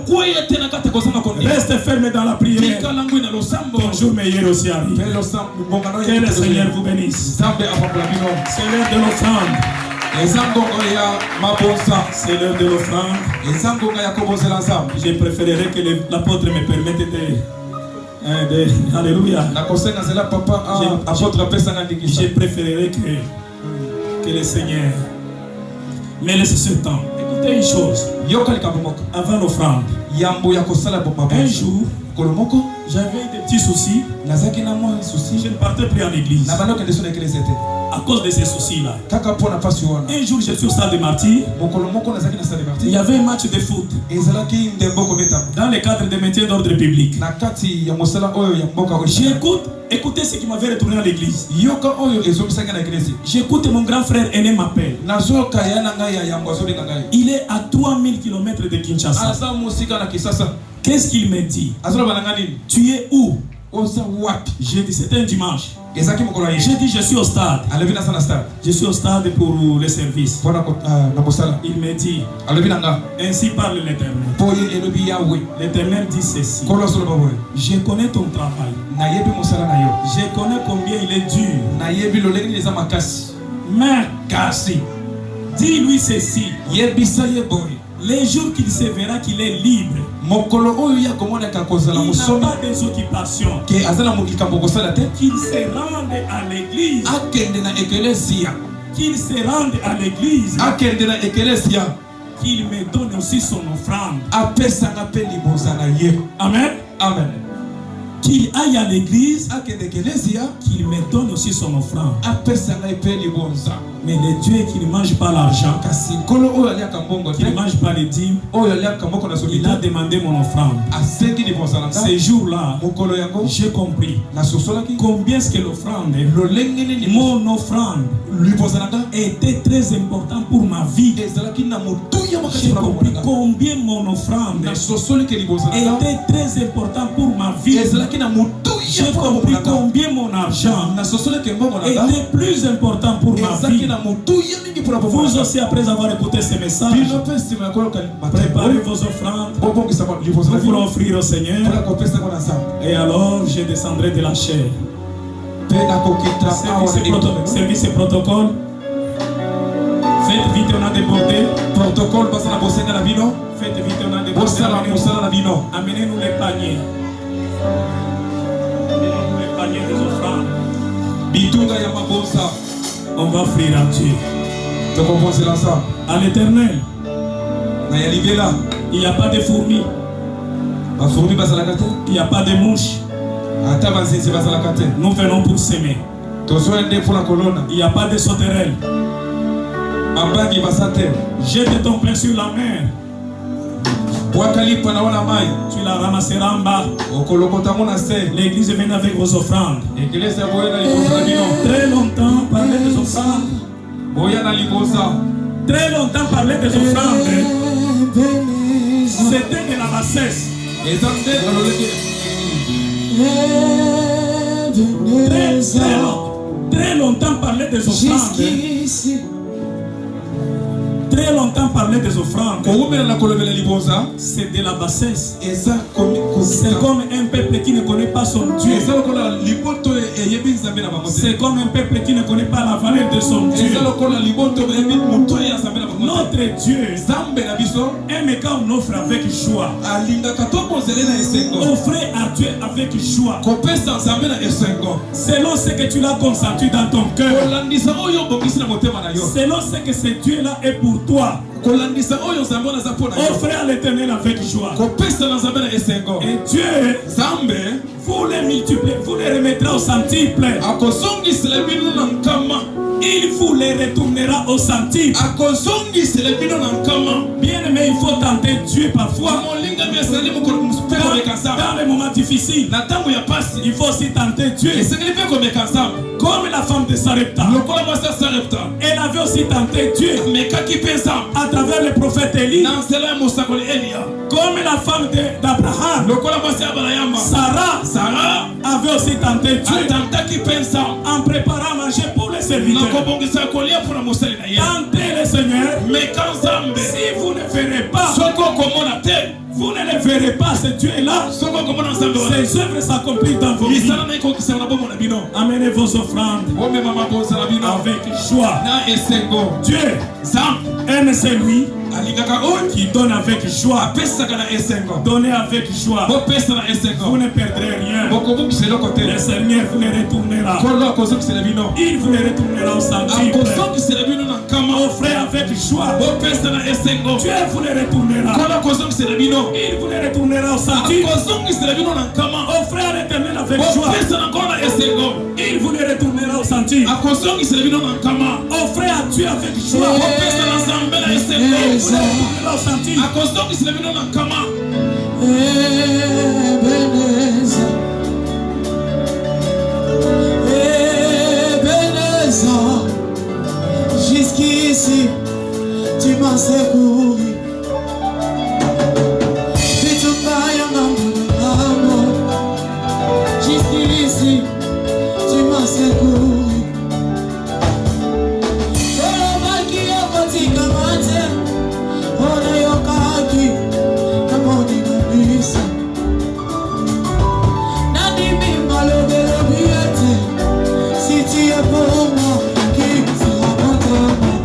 Reste ferme dans la prière. Ton jour meilleur aussi arrive. Que le Seigneur vous bénisse. C'est l'heure de l'offrande. C'est l'heure de l'offrande. Je préférerais que l'apôtre me permette de Alléluia. Je préférerais que le Seigneur me laisse ce temps. Écoutez une chose. Avant l'offrande, un jour, j'avais des petits soucis. Je ne partais plus en église. À cause de ces soucis-là. Un jour, je suis au stade de martyrs. Il y avait un match de foot dans le cadre de maintien d'ordre public. Écoutez ce qui m'avait retourné à l'église. J'écoute, mon grand frère aîné m'appelle. Il est à 3000 km de Kinshasa. Qu'est-ce qu'il me dit? Tu es où? J'ai dit c'était un dimanche. J'ai dit je suis au stade. Je suis au stade pour le service. Il me dit ainsi parle l'Éternel. L'Éternel dit ceci. Je connais ton travail. Je connais combien il est dur. Mais dis-lui ceci. Les jours qu'il se verra qu'il est libre, il n'a pas des occupations, qu'il se rende à l'église, qu'il se rende à l'église, qu'il me donne aussi son offrande. Amen. Amen. Qu'il aille à l'église, qu'il me donne aussi son offrande. Mais le Dieu qui ne mange pas l'argent, qui ne mange pas les dîmes, il a demandé mon offrande. Ces jours-là, j'ai compris combien est-ce que l'offrande, mon offrande, était très important pour ma vie. J'ai compris combien mon offrande était très important pour ma vie. J'ai compris combien mon argent était plus important pour ma vie. Vous aussi, après avoir écouté ces messages, préparez vos offrandes. Vous voulez offrir au Seigneur. Et alors, je descendrai de la chair. Service et protocole. Faites vite, on a débordé. Protocole, faites vite, on a débordé. Amenez-nous les paniers. Amenez-nous les paniers des offrandes. On va offrir à Dieu. À l'Éternel. Il n'y a pas de fourmis. Il n'y a pas de mouches. Nous venons pour s'aimer. Il n'y a pas de sauterelles. Jette ton pain sur la mer. Tu la ramasseras en bas. L'église vient avec vos offrandes. Très longtemps parler des offrandes. Très longtemps parler des offrandes. C'était de la bassesse. Très longtemps parler des offrandes. Très longtemps parler des offrandes. C'est de la bassesse. C'est comme un peuple qui ne connaît pas son Dieu. C'est comme un peuple qui ne connaît pas la valeur de son Dieu. Notre Dieu aime quand on offre avec joie. Offrez à Dieu avec joie. Selon ce que tu l'as consenti dans ton cœur. Selon ce que ce Dieu-là est pour toi. Offrez à l'Éternel avec joie. Et Dieu, vous les multipliez, vous les remettra au centuple. Il vous les retournera au centuple. Bien aimé, il faut tenter Dieu parfois. Dans les moments difficiles, il faut aussi tenter Dieu. Comme la femme de Sarepta. Elle avait aussi tenté Dieu à travers le prophète Élie. Comme la femme d'Abraham. Sarah avait aussi tenté Dieu en préparant à manger pour les serviteurs. Tentez le Seigneur. Si vous ne verrez pas, vous ne le verrez pas, ce Dieu-là. Ses œuvres s'accomplissent dans vos vies. Amenez vos offrandes avec joie. Dieu aime celui qui donne avec joie. Donnez avec joie. Vous ne perdrez rien. Le Seigneur vous les retournera. Il vous les retournera au centuple. Offrez avec joie. Dieu vous les retournera. Il vous les retournera au centuple. Offrez à l'Éternel avec joie. Il vous les retournera au centuple. Offrez à Dieu avec joie.
Jusqu'ici, tu m'as secouru. Jusqu'ici, tu m'as secouru. Si tu es pour moi, qui sera contre moi?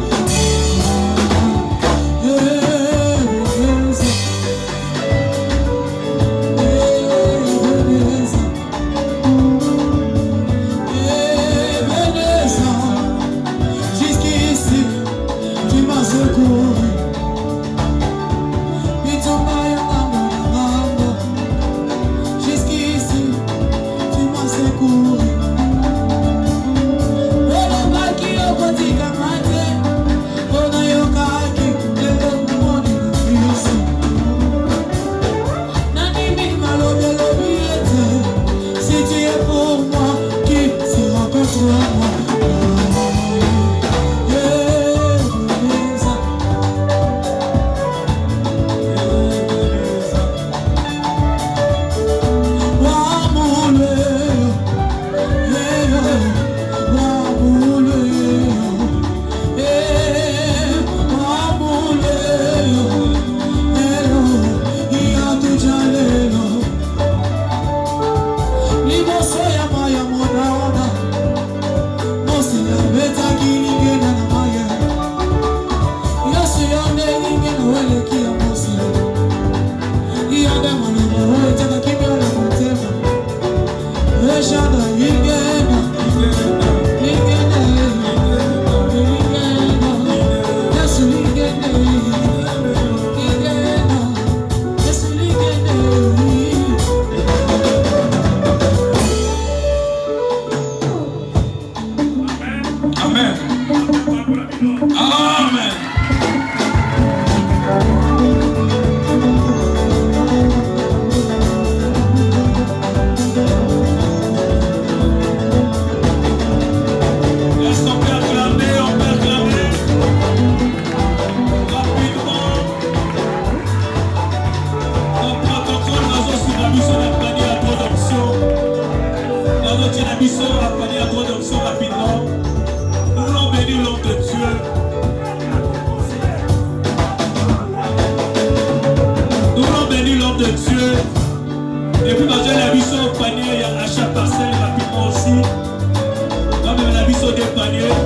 Et puis, dans un abisso au panier, il y a achat parcelle rapidement aussi. Quand même, l'abisso des paniers.